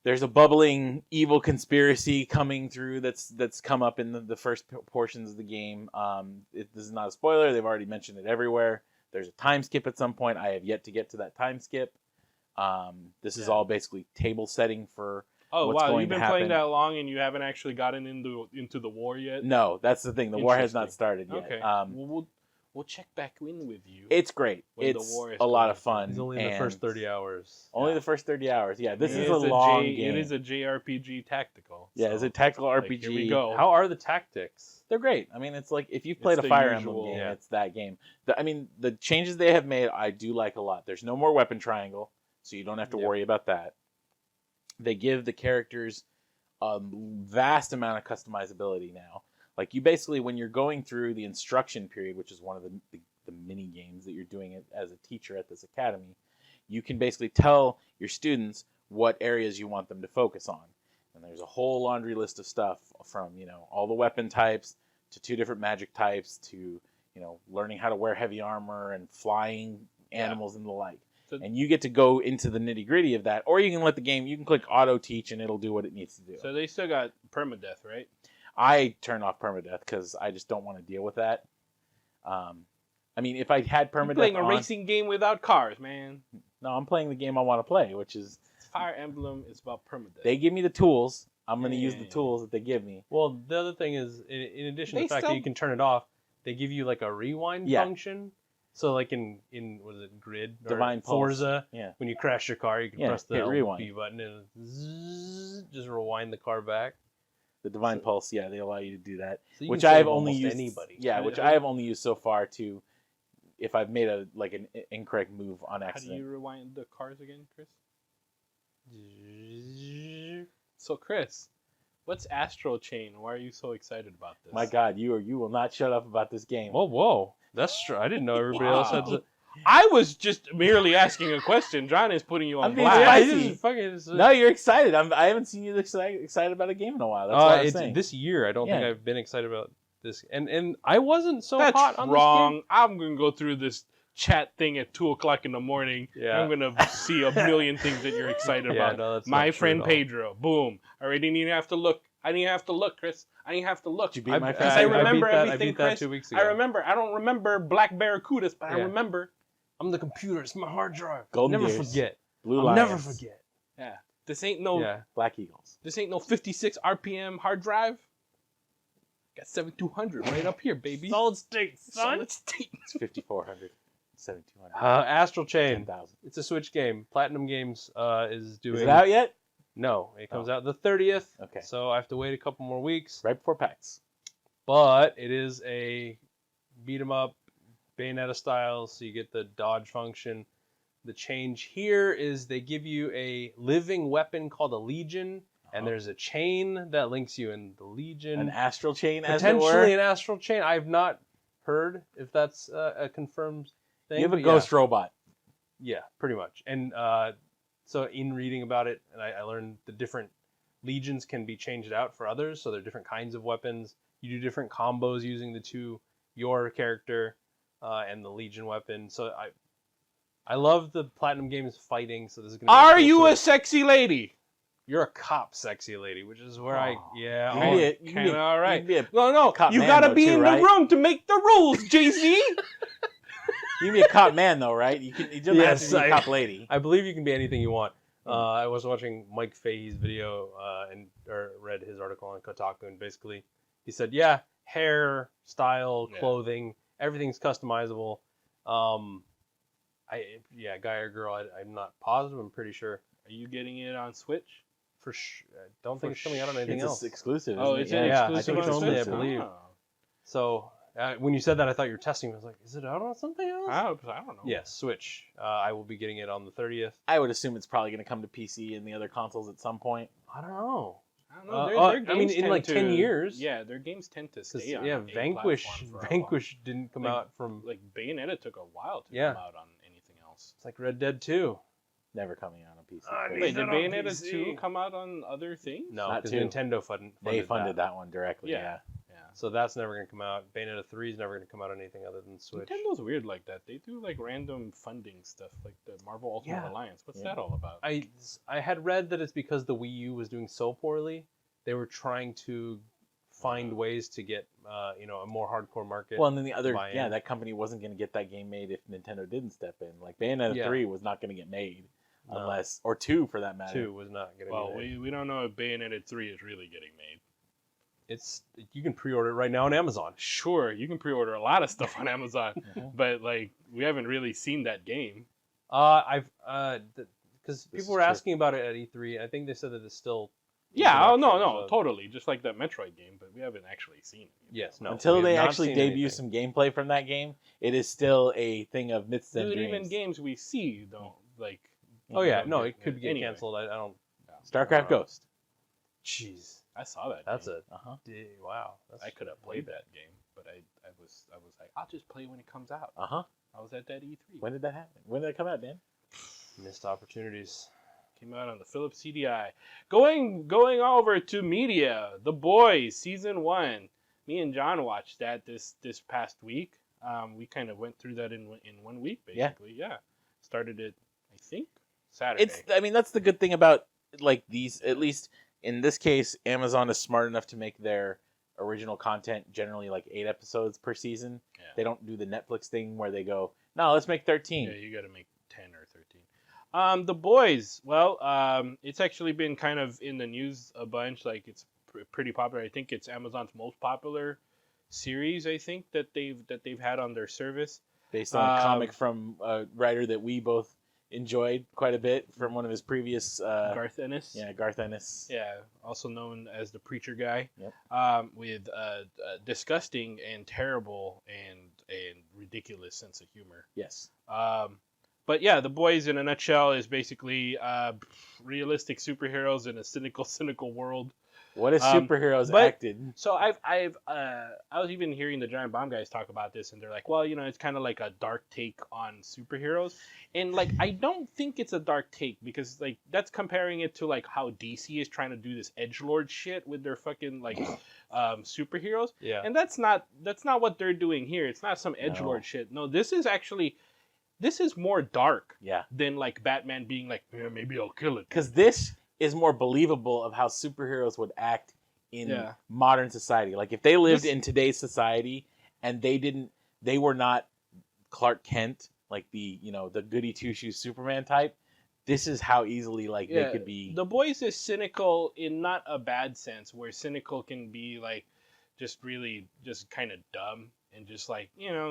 There's a bubbling evil conspiracy coming through that's come up in the first portions of the game. This is not a spoiler. They've already mentioned it everywhere. There's a time skip at some point. I have yet to get to that time skip. This is all basically table setting for what's going to happen. You've been playing that long and you haven't actually gotten into the war yet? No, that's the thing. The war has not started yet. Okay. We'll check back in with you. It's great. It's a lot of fun. It's only in the first 30 hours. Only the first 30 hours. Yeah, this is a long game. It is a JRPG tactical. Yeah, it's a tactical RPG. Like, here we go. How are the tactics? They're great. I mean, it's like if you've played a Fire Emblem game, it's that game. The changes they have made, I do like a lot. There's no more weapon triangle, so you don't have to worry about that. They give the characters a vast amount of customizability now. Like, you basically, when you're going through the instruction period, which is one of the mini games that you're doing as a teacher at this academy, you can basically tell your students what areas you want them to focus on. And there's a whole laundry list of stuff from, all the weapon types to 2 different magic types to, learning how to wear heavy armor and flying animals and the like. And you get to go into the nitty gritty of that, or you can you can click auto teach and it'll do what it needs to do. So they still got permadeath, right? I turn off permadeath because I just don't want to deal with that. I mean, if I had permadeath, You're playing a racing game without cars, man. No, I'm playing the game I want to play, which is Fire Emblem. Is about permadeath. They give me the tools. I'm going to use the tools that they give me. Well, the other thing is, in addition to the fact that you can turn it off, they give you like a rewind function. So, like in what is it, Grid or Divine Forza, Pulse. when you crash your car, you can press the rewind B button and just rewind the car back. The Divine Pulse, yeah, they allow you to do that. So you Which can I save have only almost used anybody. Yeah, which I have only used so far to if I've made an incorrect move on How do accident. you rewind the cars again, Chris? So, Chris, what's Astral Chain? Why are you so excited about this? My God, you will not shut up about this game. Whoa. That's true. I didn't know everybody else had to. I was just merely asking a question. John is putting you on I'm being blast. spicy. No, you're excited. I haven't seen you excited about a game in a while. That's what I'm saying. This year, I don't think I've been excited about this, and I wasn't so That's hot on wrong. this game. I'm gonna go through this chat thing at 2:00 in the morning. Yeah. I'm gonna see a million things that you're excited about. No, that's My not true friend at all. Pedro. Boom. I already didn't even have to look. I didn't have to look, Chris. I didn't have to look. Did you beat my friend? Because I remember I everything, beat that Chris. 2 weeks ago. I remember. I don't remember Black Barracudas, but I Yeah. remember. I'm the computer. It's my hard drive. Golden Never Gears, forget. Blue I'll Lions, never forget. Yeah. This ain't no. Yeah. Black Eagles. This ain't no 56 RPM hard drive. Got 7200 right up here, baby. Solid state, son. Solid state. It's 5400, 7200, Astral Chain. 10,000. It's a Switch game. Platinum Games is doing. Is it out yet? No, it comes out the 30th. Okay. So I have to wait a couple more weeks. Right before PAX. But it is a beat 'em up, Bayonetta style, so you get the dodge function. The change here is they give you a living weapon called a Legion, and there's a chain that links you in the Legion. An Astral Chain, as it were. Potentially an Astral Chain. I've not heard if that's a confirmed thing. You have a but ghost robot. Yeah, pretty much. And so in reading about it, and I learned the different legions can be changed out for others. So there are different kinds of weapons. You do different combos using your character and the Legion weapon. So I love the Platinum Games fighting. So this is gonna. Are you a sexy lady? You're a cop, sexy lady, which is where You can be All right. You can be a, No. cop You man, gotta though, be too, in right? the room to make the rules, Jay-Z. you can be a cop man, though, right? You don't have to be a cop lady. I believe you can be anything you want. I was watching Mike Fahey's video or read his article on Kotaku, and basically he said, yeah, hair, style, clothing, everything's customizable. Guy or girl, I'm not positive. I'm pretty sure. Are you getting it on Switch? For sure, I don't think it's coming out on anything It's else. exclusive. Oh, isn't it's it? an Yeah, exclusive I think on it's only, I Switch? believe. Oh. So when you said that, I thought you were testing me. I was like, is it out on something else? I don't know. Yes, Switch. I will be getting it on the 30th. I would assume it's probably going to come to PC and the other consoles at some point. I don't know. I don't know. Their I mean, games in tend like to- 10 years. Yeah, their games tend to stay on. Yeah, a Vanquish platform for a while. Vanquish didn't come Like- out from. Like Bayonetta took a while to Yeah. come out on anything else. It's like Red Dead 2. Never coming out on PC. Wait, did on Bayonetta PC. 2 come out on other things? No, Not because 2. Nintendo funded They funded that one directly. Yeah. Yeah. Yeah. So that's never going to come out. Bayonetta 3 is never going to come out on anything other than Switch. Nintendo's weird like that. They do like random funding stuff, like the Marvel Ultimate Yeah. Alliance. What's Yeah. that all about? I had read that it's because the Wii U was doing so poorly, they were trying to find ways to get a more hardcore market. Well, and then the other, buy-in. that company wasn't going to get that game made if Nintendo didn't step in. Like Bayonetta 3 was not going to get made unless, or 2 for that matter. 2 was not going to. Well, we don't know if Bayonetta 3 is really getting made. You can pre-order it right now on Amazon. Sure, you can pre-order a lot of stuff on Amazon, Mhm. but like we haven't really seen that game. Because This people is were true. asking about it at E3. I think they said that it's still. Yeah, oh in no, production, no, so- totally, just like that Metroid game, but we haven't actually seen it. Yes, no. Until we have they not actually seen debut anything. some gameplay from that game, it is still a thing of myths and Dude, dreams. even games we see don't like. Oh yeah, you no, know, it could get anyway. canceled. I don't. StarCraft Ghost. Jeez, I saw that. that's game. wow. That's I could have played that game, but I was like, I'll just play when it comes out. Uh-huh. I was at that E3. When did that happen? When did that come out, Dan? missed opportunities. Came out on the Philips CDI. Going over to media. The Boys season 1. Me and John watched that this past week. We kind of went through that in 1 week basically. Yeah. Started it, I think, Saturday. That's the good thing about like these. At least in this case, Amazon is smart enough to make their original content generally like 8 episodes per season. Yeah. They don't do the Netflix thing where they go, no, let's make 13. Yeah, you got to make 10 or 13. The Boys. Well, it's actually been kind of in the news a bunch. Like it's pretty popular. I think it's Amazon's most popular series. I think that they've had on their service. Based on a comic from a writer that we both enjoyed quite a bit from one of his previous. Garth Ennis. Yeah, Garth Ennis. Yeah, also known as the preacher guy. Yep. With a disgusting and terrible and ridiculous sense of humor. Yes. But yeah, The Boys in a nutshell is basically realistic superheroes in a cynical world. What if superheroes but- acted? So I was even hearing the Giant Bomb guys talk about this, and they're like, well, it's kind of like a dark take on superheroes, and like I don't think it's a dark take because like that's comparing it to like how DC is trying to do this edgelord shit with their fucking like superheroes, Yeah. and that's not what they're doing here. It's not some edgelord No. shit. No, this is more dark Yeah. than like Batman being like, maybe I'll kill it. Because this is more believable of how superheroes would act in Yeah. modern society. Like if they lived This- in today's society and they were not Clark Kent, like the goody two shoes Superman type. This is how easily they could be. The Boys is cynical in not a bad sense, where cynical can be like just really just kind of dumb and just like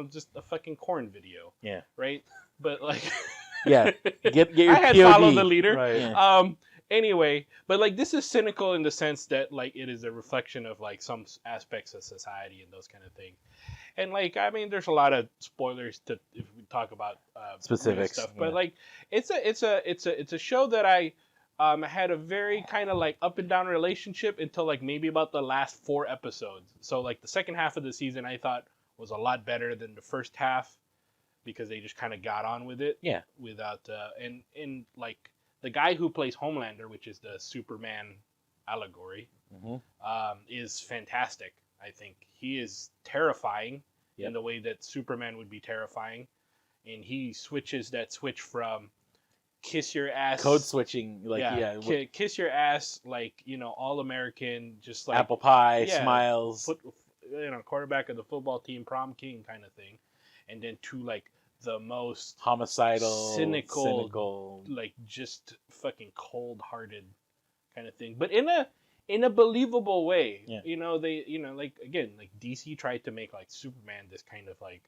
just a fucking corn video. Yeah. Right. But like. Yeah. Get your I had POV. followed the leader. Right. Yeah. Anyway, but like this is cynical in the sense that like it is a reflection of like some aspects of society and those kind of things. And like I mean, there's a lot of spoilers to if we talk about Specifics, stuff, yeah. but like it's a show that I had a very kind of like up and down relationship until like maybe about the last 4 episodes. So like the second half of the season I thought was a lot better than the first half because they just kind of got on with it. Yeah. Without and like the guy who plays Homelander, which is the Superman allegory, is fantastic. I think he is terrifying in the way that Superman would be terrifying, and he switches that switch from kiss your ass Code switching, kiss your ass, like all American, just like apple pie, yeah, smiles, quarterback of the football team, prom king kind of thing, and then to like the most homicidal, cynical, like just fucking cold-hearted kind of thing, but in a believable way. Yeah. They like again, like DC tried to make like Superman this kind of like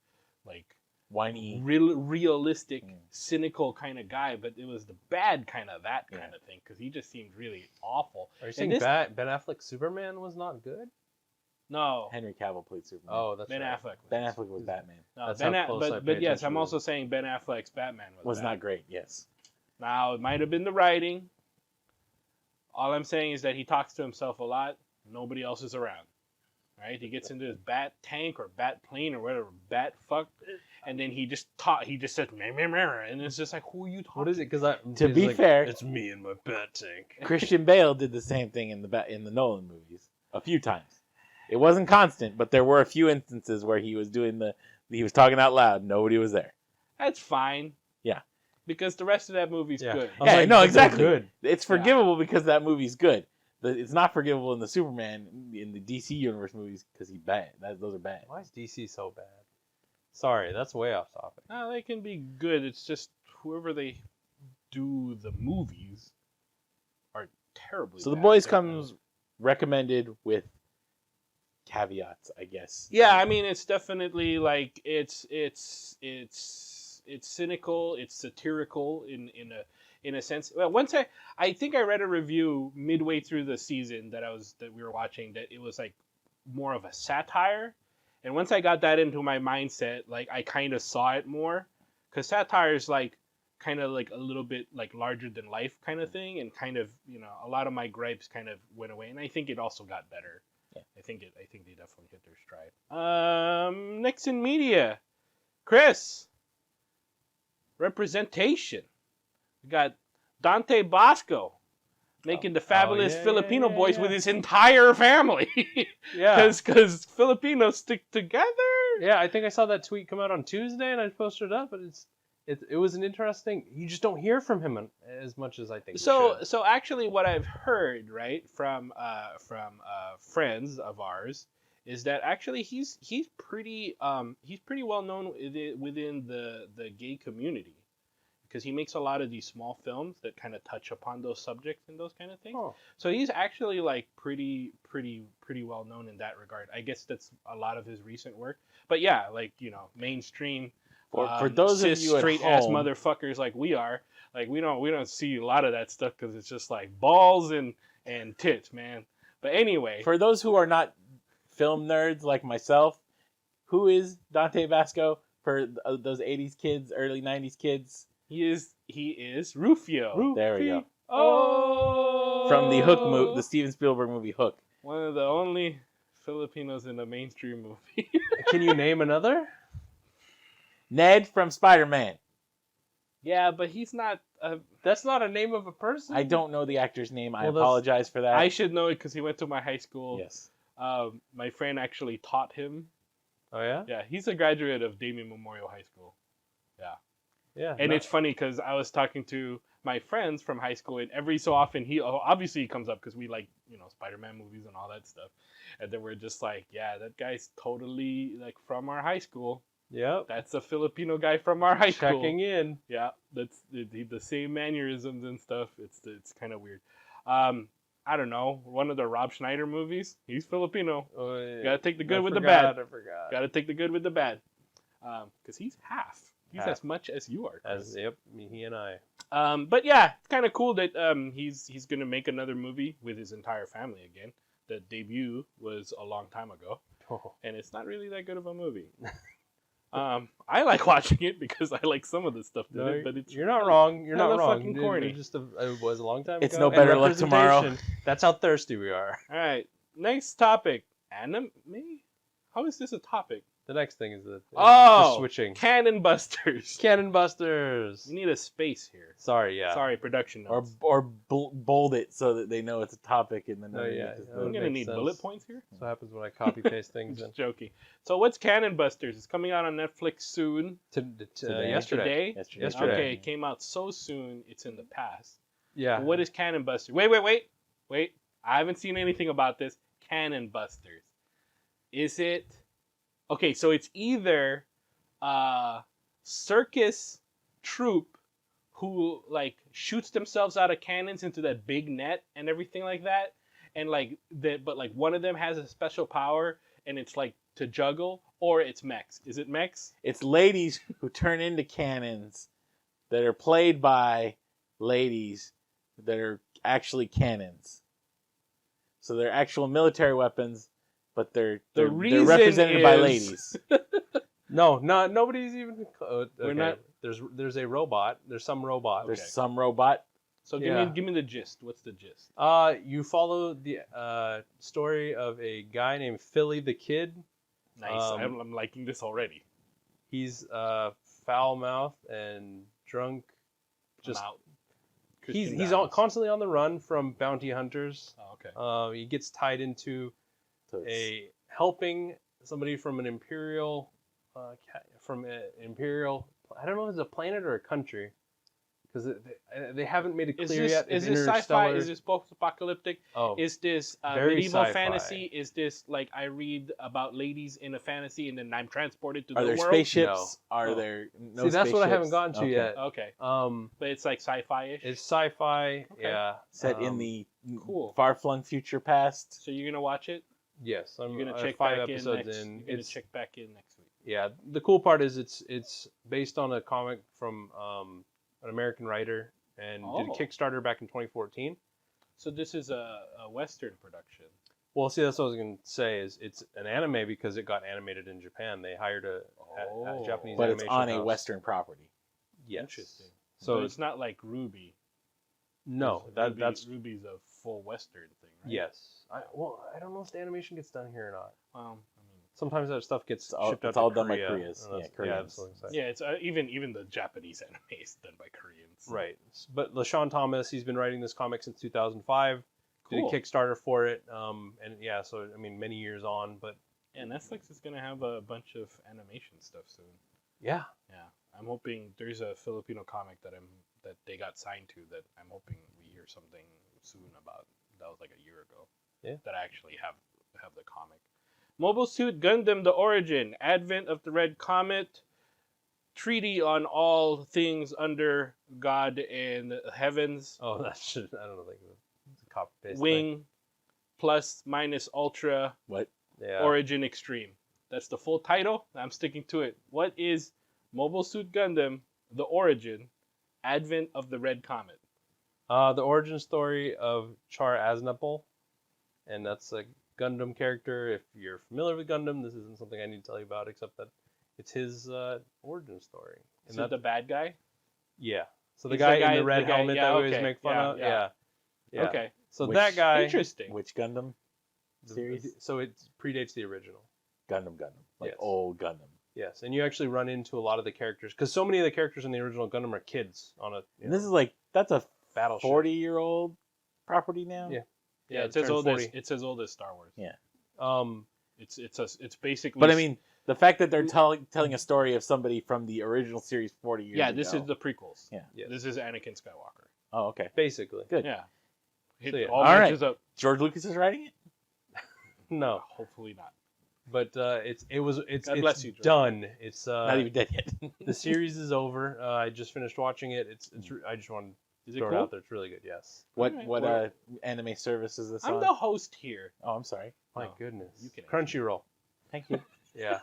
whiny, realistic, cynical kind of guy, but it was the bad kind of that Yeah. kind of thing because he just seemed really awful. Are you And saying this- Ben Affleck's Superman was not good? No, Henry Cavill played Superman. Oh, that's Ben right. Affleck. Ben Affleck was Batman. No, That's Ben how A- close I but pay yes, attention I'm to also it. saying Ben Affleck's Batman Was bad. not great. Yes. Now, it might have been the writing. All I'm saying is that he talks to himself a lot. Nobody else is around. Right? He gets into his bat tank or bat plane or whatever, bat fuck, and then he just says, meh, meh, meh, and it's just like, who are you talking What is it? Because To be fair, it's me and my bat tank. Christian Bale did the same thing in the Nolan movies a few times. It wasn't constant, but there were a few instances where he was talking out loud. Nobody was there. That's fine. Yeah. Because the rest of that movie's Yeah. good. I was Yeah, like, no, but they're exactly. good. It's forgivable because that movie's good. It's not forgivable in the Superman in the DC universe movies because he's bad. Those are bad. Why is DC so bad? Sorry, that's way off topic. No, they can be good. It's just whoever they do the movies are terribly So The bad. Boys comes recommended with caveats, I guess. Yeah, I mean, it's definitely like it's cynical, it's satirical in a sense. Well, once I think I read a review midway through the season that we were watching that it was like more of a satire, and once I got that into my mindset, like I kind of saw it more, because satire is like kind of like a little bit like larger than life kind of thing, and kind of a lot of my gripes kind of went away, and I think it also got better. Yeah. I think they definitely hit their stride. Next in media, Chris. Representation. We got Dante Basco making the fabulous Filipino boys with his entire family. Yeah. Because Filipinos stick together. Yeah, I think I saw that tweet come out on Tuesday and I posted it up, but it was an interesting. You just don't hear from him as much as I think. So you should. actually, what I've heard, right, from friends of ours, is that actually he's pretty well known within the gay community, because he makes a lot of these small films that kind of touch upon those subjects and those kind of things. Oh. So he's actually like pretty well known in that regard. I guess that's a lot of his recent work. But yeah, like mainstream For those of cis you at straight ass home, motherfuckers like we are, like we don't see a lot of that stuff because it's just like balls and tits, man. But anyway, for those who are not film nerds like myself, who is Dante Basco? For those 80s kids, early 90s kids, he is Rufio. there we go. Oh, From the Hook movie, the Steven Spielberg movie Hook. one of the only Filipinos in a mainstream movie. Can you name another? Ned from Spider-Man. Yeah, but he's not. That's not a name of a person. I don't know the actor's name. I Well, that's- apologize for that. I should know it because he went to my high school. Yes. My friend actually taught him. Oh yeah. Yeah, he's a graduate of Damien Memorial High School. Yeah. And it's funny because I was talking to my friends from high school, and every so often he comes up because we like Spider-Man movies and all that stuff, and then we're just like, yeah, that guy's totally like from our high school. Yep. That's a Filipino guy from our high school. Checking in. Yeah, that's the same mannerisms and stuff. It's kind of weird. I don't know, one of the Rob Schneider movies. He's Filipino. Oh, yeah. Gotta take the good I with the forgot, bad. I forgot. Gotta take the good with the bad. Because he's half. He's Half. as much as you are, Chris. Yep, he and I. But yeah, it's kind of cool that he's gonna make another movie with his entire family again. The debut was a long time ago, Oh. and it's not really that good of a movie. I like watching it because I like some of the stuff in it, but it's You're not wrong. You're not hella wrong. fucking It- corny. It was a long time It's ago. no better and luck tomorrow. representation, That's how thirsty we are. all right. Next topic, anime. How is this a topic? The next thing is the switching. Cannon Busters. Cannon Busters. You need a space here. Sorry, yeah. Sorry, production notes. Or bold it so that they know it's a topic and then. Oh, yeah. I'm That gonna makes need sense. bullet points here. That's what happens when I copy paste I'm things in. just joking. So what's Cannon Busters? It's coming out on Netflix soon. Today. Yesterday. Today? Yesterday. Okay, it came out so soon. It's in the past. Yeah. What is Cannon Busters? Wait. I haven't seen anything about this. Cannon Busters. Is it? Okay, so it's either a circus troupe who like shoots themselves out of cannons into that big net and everything like that, and like that, but like one of them has a special power and it's like to juggle, or it's mechs. Is it mechs? It's ladies who turn into cannons that are played by ladies that are actually cannons. So they're actual military weapons, but they're reason represented by is- ladies. No, nobody's even. Okay. We're not- There's a robot. There's some robot. There's Okay. some robot. So Yeah. give me the gist. What's the gist? You follow the story of a guy named Philly the Kid. Nice. I'm liking this already. He's foul-mouthed and drunk. Just Just out. he's constantly on the run from bounty hunters. Oh, okay. He gets tied into So it's- helping somebody from an imperial, I don't know if it's a planet or a country, because they haven't made it Is clear this yet. is if this sci-fi? Interstellar- Is this post-apocalyptic? Oh, Is this Very medieval sci-fi. fantasy? Is this like I read about ladies in a fantasy and then I'm transported to Are the there world? spaceships? No. Are Oh. there no see, that's what I haven't spaceships? gotten to Okay. yet. Okay, Um, but it's like sci-fi-ish. it's sci-fi. Okay. Yeah, Set in the Cool. far-flung future past. So you're gonna watch it? Yes, I'm You're gonna check 5 back episodes in next. in. You're gonna It's check back in next week. yeah. The cool part is it's based on a comic from an American writer and did a Oh. Kickstarter back in 2014. So this is a Western production. Well, see, that's what I was gonna say. Is it's an anime because it got animated in Japan. They hired a Oh. Japanese But it's animation on a house. Western property. Yes. Interesting. So So it's not like Ruby. no, Ruby, that's Ruby's a full Western thing, right? yes. I don't know if the animation gets done here or not. Well, I mean, Sometimes that stuff gets It's all- shipped out it's to all done by Korea. Koreas. and Yeah, that's- Koreans. that's what I'm saying. yeah, it's even the Japanese anime is done by Koreans. Right. But LaShawn Thomas, he's been writing this comic since 2005. Cool. Did a Kickstarter for it. And yeah, so I mean, many years on, but Yeah, Netflix is gonna have a bunch of animation stuff soon. yeah. Yeah, I'm hoping there's a Filipino comic that they got signed to that I'm hoping we hear something soon about. That was like a year ago. Yeah. That I actually have the comic. Mobile Suit Gundam: The Origin, Advent of the Red Comet, treaty on all things under God and the heavens, Oh, that should I don't know, like it's a copy paste. Wing, plus minus ultra, What? Thing. Yeah. Origin Extreme. That's the full title. I'm sticking to it. What is Mobile Suit Gundam: The Origin, Advent of the Red Comet. The origin story of Char Aznapol, and that's a Gundam character. If you're familiar with Gundam, this isn't something I need to tell you about, except that it's his origin story. Is that the bad guy? Yeah. So the He's guy, the guy- in the red the guy- helmet yeah, that we always okay. make fun Yeah, of. yeah. Yeah. Okay. So Which- that guy. Interesting. Which Gundam series? So it predates the original. Gundam. Like Yes. old Gundam. Yes, and you actually run into a lot of the characters because so many of the characters in the original Gundam are kids on a. And this is like, that's a battleship. 40-year-old property now? Yeah. Yeah, it it's as turned old 40. as it's as old as Star Wars. Yeah. It's basically. But I mean, the fact that they're telling a story of somebody from the original series 40 years yeah, ago. this is the prequels. Yeah. Yes. This is Anakin Skywalker. Oh, okay. Basically. Good. Yeah. So, yeah. All All right. matches up. George Lucas is writing it? No, Hopefully not. but it's God bless you, George. done. It's Not even dead yet. the series is over. I just finished watching it. I just wanted Is to it throw it cool? out there. It's really good. Yes. What Alright, what well- anime service is this I'm on? the host here. Oh, I'm sorry. My Oh, goodness. you can Crunchyroll. Thank you. Yeah.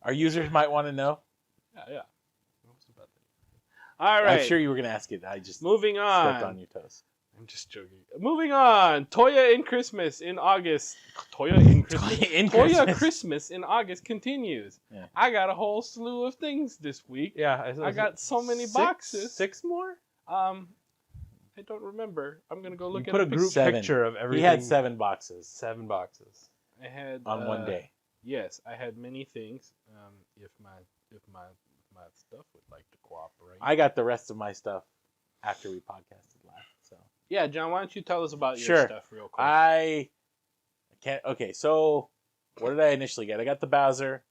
Our users might want to know. Yeah. All right. I'm sure you were going to ask it. I just Moving stepped on on. your toes. I'm just joking. Moving on. Toya in Christmas in August. Toya in Christmas. Toya in Toya Christmas. Christmas in August continues. Yeah. I got a whole slew of things this week. Yeah. I got so many boxes. 6 more? I don't remember. I'm gonna go look You at put a the group Seven. picture of everything. He had 7 boxes 7 boxes. I had on one day. Yes, I had many things. If my stuff would like to cooperate. I got the rest of my stuff after we podcasted last. So Yeah, John, why don't you tell us about your Sure. stuff real quick? I can't. Okay, so what did I initially get? I got the Bowser,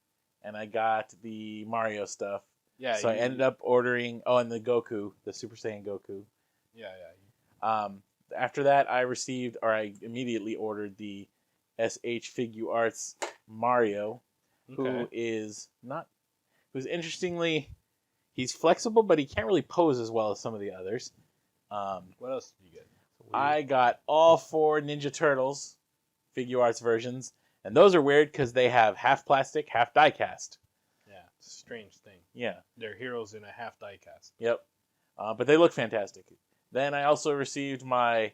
and I got the Mario stuff. yeah. So I ended up ordering. Oh, and the Goku, the Super Saiyan Goku. Yeah. After that, I immediately ordered the SH Figure Arts Mario, who Okay. is not. Who's interestingly, he's flexible, but he can't really pose as well as some of the others. What else did you get? I got all 4 Ninja Turtles Figure Arts versions, and those are weird because they have half plastic, half die cast. Yeah, it's a strange thing. Yeah. They're heroes in a half die cast. Yep. But they look fantastic. Then I also received my.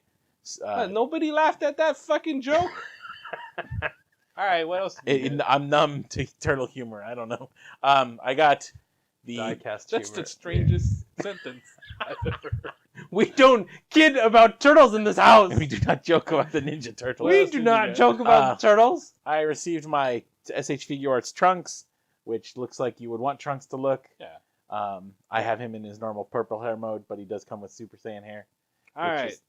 Nobody laughed at that fucking joke. All right, what else? Did you get? I'm numb to turtle humor. I don't know. I got the. Diecast That's humor. the strangest sentence I've ever heard. We don't kid about turtles in this house. We do not joke about the Ninja Turtles. We else do did you not get? joke about turtles. I received my SH Figure Arts Trunks, which looks like you would want Trunks to look. Yeah. I have him in his normal purple hair mode, but he does come with Super Saiyan hair. All which right. is-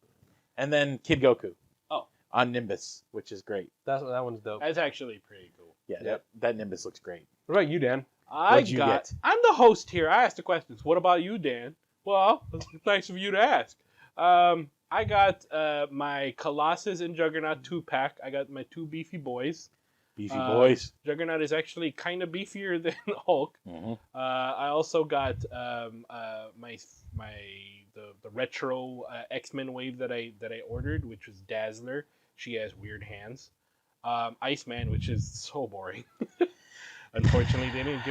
and then Kid Goku. Oh. On Nimbus, which is great. That one's dope. That's actually pretty cool. Yeah, Yep. that Nimbus looks great. What about you, Dan? What'd you get? I'm the host here. I asked the questions. What about you, Dan? Well, it's nice of you to ask. I got my Colossus and Juggernaut 2-pack. I got my 2 beefy boys. Beefy boys. Juggernaut is actually kind of beefier than Hulk. Mhm. I also got the retro X-Men wave that I ordered, which was Dazzler. She has weird hands. Iceman, which is so boring. Unfortunately, they didn't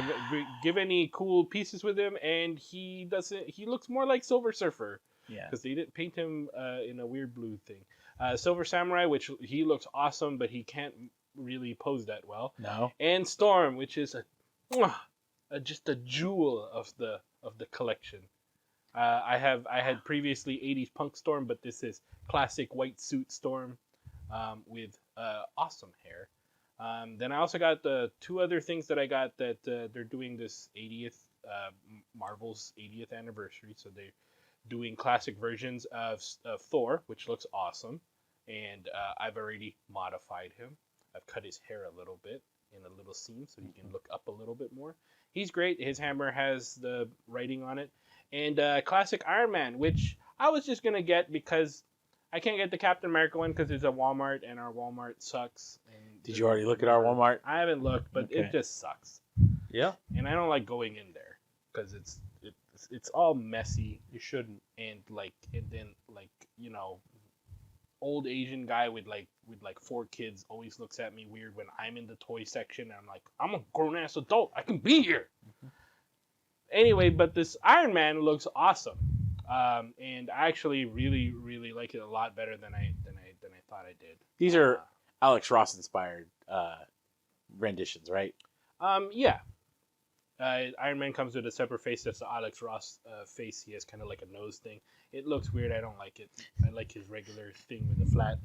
give any cool pieces with him, and he looks more like Silver Surfer Yeah. because they didn't paint him in a weird blue thing. Silver Samurai, which he looks awesome, but he can't really pose that well. No. And Storm, which is just a jewel of the collection. I had previously 80s punk Storm, but this is classic white suit Storm with awesome hair. Then I also got the 2 other things that I got that they're doing this 80th Marvel's 80th anniversary, so they're doing classic versions of Thor, which looks awesome, and I've already modified him. I've cut his hair a little bit in a little seam so he can look up a little bit more. He's great. His hammer has the writing on it. And classic Iron Man, which I was just going to get because I can't get the Captain America one because it's a Walmart and our Walmart sucks. And Did you already look at our Walmart? I haven't looked, but Okay. it just sucks. Yeah. And I don't like going in there because it's all messy You shouldn't. and then old Asian guy with 4 kids always looks at me weird when I'm in the toy section and I'm like, I'm a grown ass adult, I can be here. Anyway, but this Iron Man looks awesome, and I actually really, really like it a lot better than I thought I did. These are Alex Ross inspired renditions, right? Yeah. Iron Man comes with a separate face. That's the Alex Ross face. He has kind of like a nose thing. It looks weird. I don't like it. I like his regular thing with the flat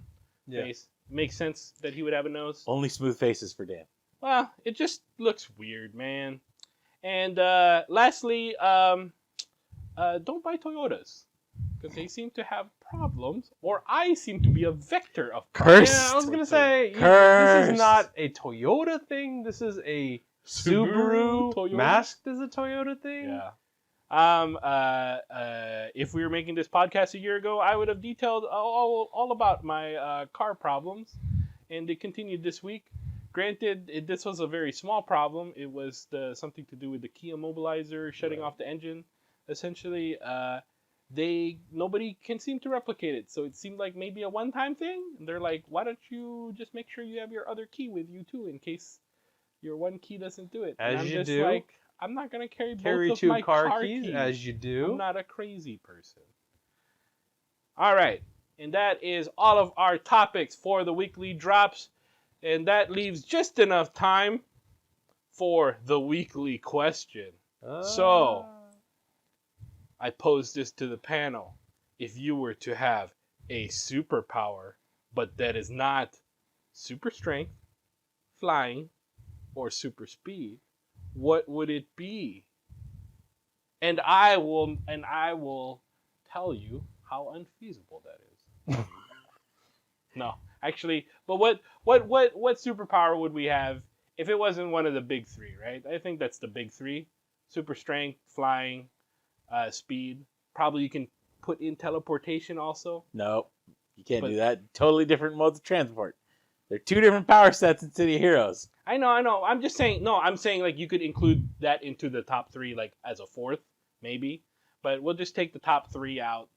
face. Makes sense that he would have a nose. Only smooth faces for Dan. Well, it just looks weird, man. And lastly, don't buy Toyotas because they seem to have problems, or I seem to be a vector of Cursed. Yeah, I was gonna say this Cursed. is not a Toyota thing. This is a Subaru Toyota? masked as a Toyota thing. Yeah. If we were making this podcast a year ago, I would have detailed all about my car problems, and it continued this week. Granted, this was a very small problem. It was something to do with the key immobilizer shutting off the engine. Essentially, nobody can seem to replicate it, so it seemed like maybe a one-time thing. And they're like, why don't you just make sure you have your other key with you too, in case your one key doesn't do it. As I'm you just do. like, I'm not gonna carry both Two of my car keys, as you do. I'm not a crazy person. All right, and that is all of our topics for the weekly drops, and that leaves just enough time for the weekly question. So, I pose this to the panel. If you were to have a superpower, but that is not super strength, flying, or super speed, what would it be? And I will tell you how unfeasible that is. No, actually, but what superpower would we have if it wasn't one of the big three, right? I think that's the big three: super strength, flying, speed. Probably you can put in teleportation also. No, you can't do that. Totally different modes of transport. They're two different power sets in City of Heroes. I know. I'm just saying. No, I'm saying like you could include that into the top three, like as a fourth, maybe. But we'll just take the top three out.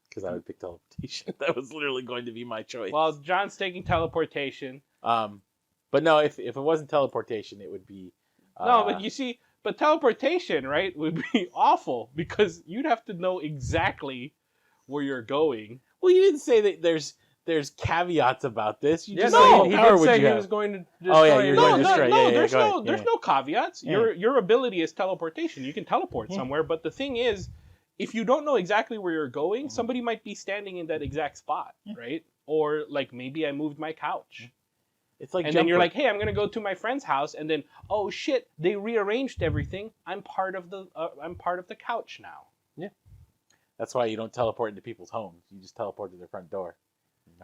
Because I would pick teleportation. That was literally going to be my choice. Well, John's taking teleportation. But no, if it wasn't teleportation, it would be. No, but you see, teleportation, right, would be awful because you'd have to know exactly where you're going. Well, you didn't say that there's caveats about this. You just no, said he power did would say you he have? was going to destroy. Oh yeah, you're No, going to destroy. no, Yeah, there's no caveats. Yeah. Your ability is teleportation. You can teleport somewhere, but the thing is, if you don't know exactly where you're going, somebody might be standing in that exact spot, right? Or like maybe I moved my couch. It's like, and then you're like, hey, I'm gonna go to my friend's house, and then oh shit, they rearranged everything. I'm part of the couch now. Yeah. That's why you don't teleport into people's homes. You just teleport to their front door.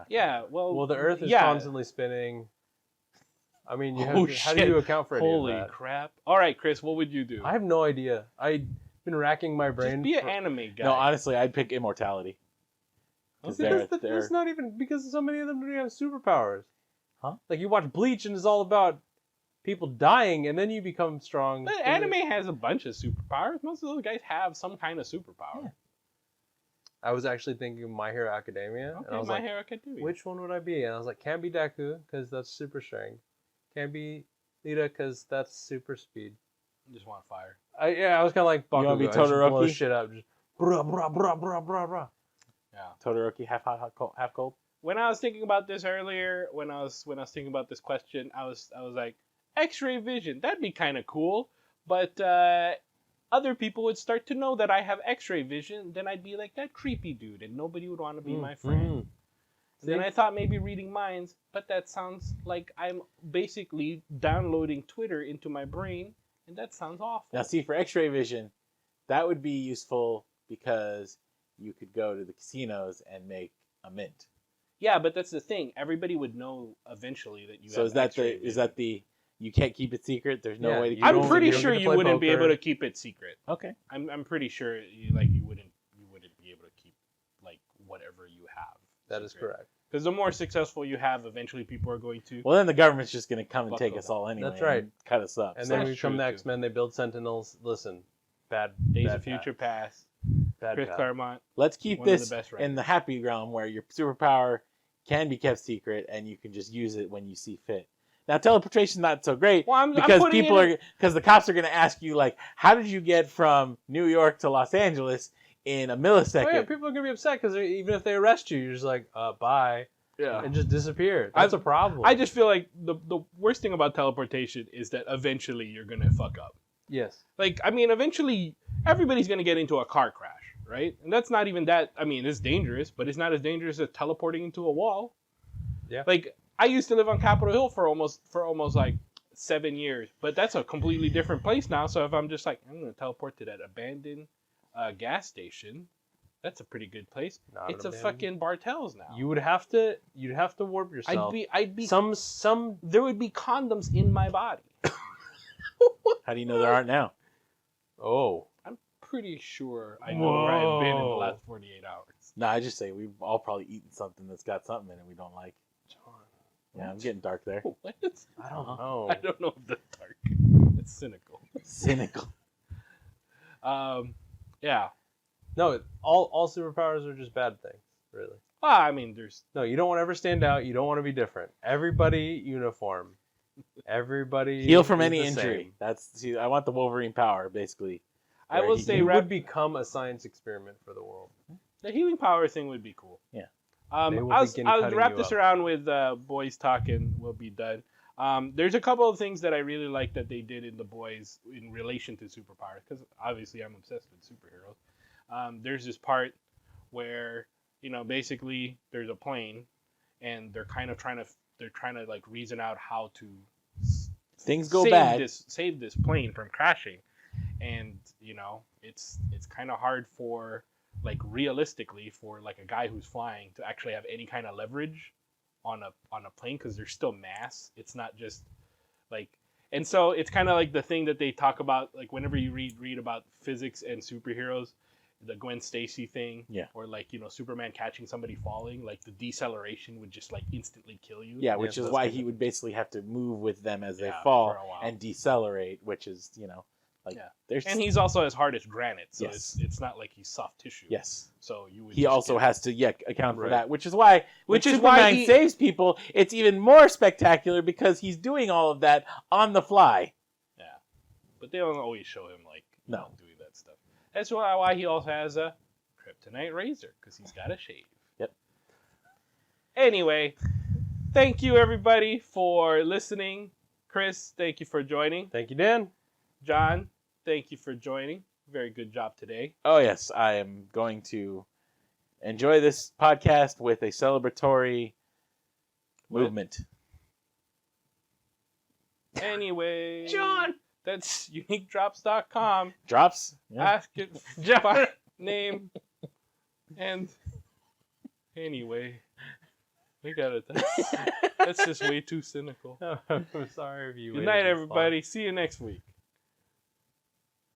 Yeah, well, the Earth is constantly spinning. I mean, how do you account for any of that? Holy crap! All right, Chris, what would you do? I have no idea. I've been racking my brain. Just be an anime guy. No, honestly, I'd pick immortality. That's not even because so many of them don't have superpowers. Huh? Like you watch Bleach and it's all about people dying, and then you become strong. But anime has a bunch of superpowers. Most of those guys have some kind of superpower. Yeah. I was actually thinking of My Hero Academia. Okay, and I was Hero Academia. Which one would I be? And I was like, can't be Deku because that's super strength. Can't be Lita because that's super speed. You just want fire. I was kind of like, Bakugo. You want to be I just blow Todoroki? shit up. Just brah, brah, brah, brah, brah, brah. Yeah. Todoroki, half hot, half cold. When I was thinking about this earlier, when I was thinking about this question, I was like, X-ray vision. That'd be kind of cool, but other people would start to know that I have X-ray vision. Then I'd be like that creepy dude, and nobody would want to be my friend. Then I thought maybe reading minds, but that sounds like I'm basically downloading Twitter into my brain, and that sounds awful. Now, see, for X-ray vision, that would be useful because you could go to the casinos and make a mint. Yeah, but that's the thing. Everybody would know eventually that you. So have X-ray is that the you can't keep it secret? There's no way to keep I'm it pretty secret? sure you wouldn't be able to keep it secret. Okay. I'm pretty sure you wouldn't be able to keep like whatever you have. That is correct. Because the more successful you have, eventually people are going to. Well, then the government's just going to come and Fuck take those us all anyway. That's right. And cut us up. And So- then we come true, the too. X-Men, they build Sentinels. Listen, Days bad of Future Past. Bad Chris path. Claremont. Let's keep One of the this best in the happy realm where your superpower can be kept secret and you can just use it when you see fit. Now teleportation's not so great Well, I'm because putting people it are because the cops are going to ask you like, how did you get from New York to Los Angeles in a millisecond? Oh, yeah, people are gonna be upset because even if they arrest you, you're just like, bye, Yeah. and just disappear. That's a problem. I just feel like the worst thing about teleportation is that eventually you're gonna fuck up. yes. Like, I mean, eventually everybody's gonna get into a car crash, right? And that's not even that. I mean, it's dangerous, but it's not as dangerous as teleporting into a wall. Yeah. Like, I used to live on Capitol Hill for almost like 7 years, but that's a completely different place now. So if I'm just like, I'm gonna teleport to that abandoned gas station, that's a pretty good place. Not It's a abandoned. fucking Bartels now. You'd have to warp yourself. I'd be. Some. There would be condoms in my body. How do you know there aren't now? Oh. I'm pretty sure I know where I've been in the Whoa. last 48 hours. No, I just say we've all probably eaten something that's got something in it we don't like. John. Yeah, I'm getting dark there. What? I don't Uh-huh. know. I don't know if that's dark. It's cynical. Cynical. Yeah. No, all superpowers are just bad things, really. Well, I mean, there's. No, you don't want to ever stand out. You don't want to be different. Everybody uniform. Everybody Heal from is any the injury. same. See, I want the Wolverine power, basically. I will he- say, You rap- would become a science experiment for the world. the healing power thing would be cool. Yeah. They will I'll begin I'll cutting wrap you this up. around with boys talking. We'll be done. There's a couple of things that I really like that they did in the boys in relation to superpowers, because obviously I'm obsessed with superheroes. There's this part where basically there's a plane, and they're kind of trying to like reason out how to Things go bad. save this plane from crashing, and it's kind of hard for like realistically for like a guy who's flying to actually have any kind of leverage on a plane, because there's still mass. It's not just like, and so it's kind of like the thing that they talk about, like whenever you read about physics and superheroes, the Gwen Stacy thing, Yeah. or like Superman catching somebody falling, like the deceleration would just like instantly kill you. Yeah, which so is that's why good. he would basically have to move with them as they Yeah, fall for a while. and decelerate, which is, like, Yeah. there's... And he's also as hard as granite, so Yes. it's not like he's soft tissue. Yes. So you would. He just also get- has to, account for Right. that, which is why when Which is why Superman he- saves people, it's even more spectacular because he's doing all of that on the fly. Yeah, but they don't always show him like No. doing that stuff. That's why he also has a kryptonite razor, because he's got a shave. Yep. Anyway, thank you everybody for listening. Chris, thank you for joining. Thank you, Dan. John, thank you for joining. Very good job today. Oh, yes, I am going to enjoy this podcast with a celebratory movement. Anyway, John! that's uniquedrops.com. Drops? Yeah. Ask it by name. And anyway, we got it. That's just way too cynical. I'm sorry if you. Good waited night, this long. everybody. See you next week.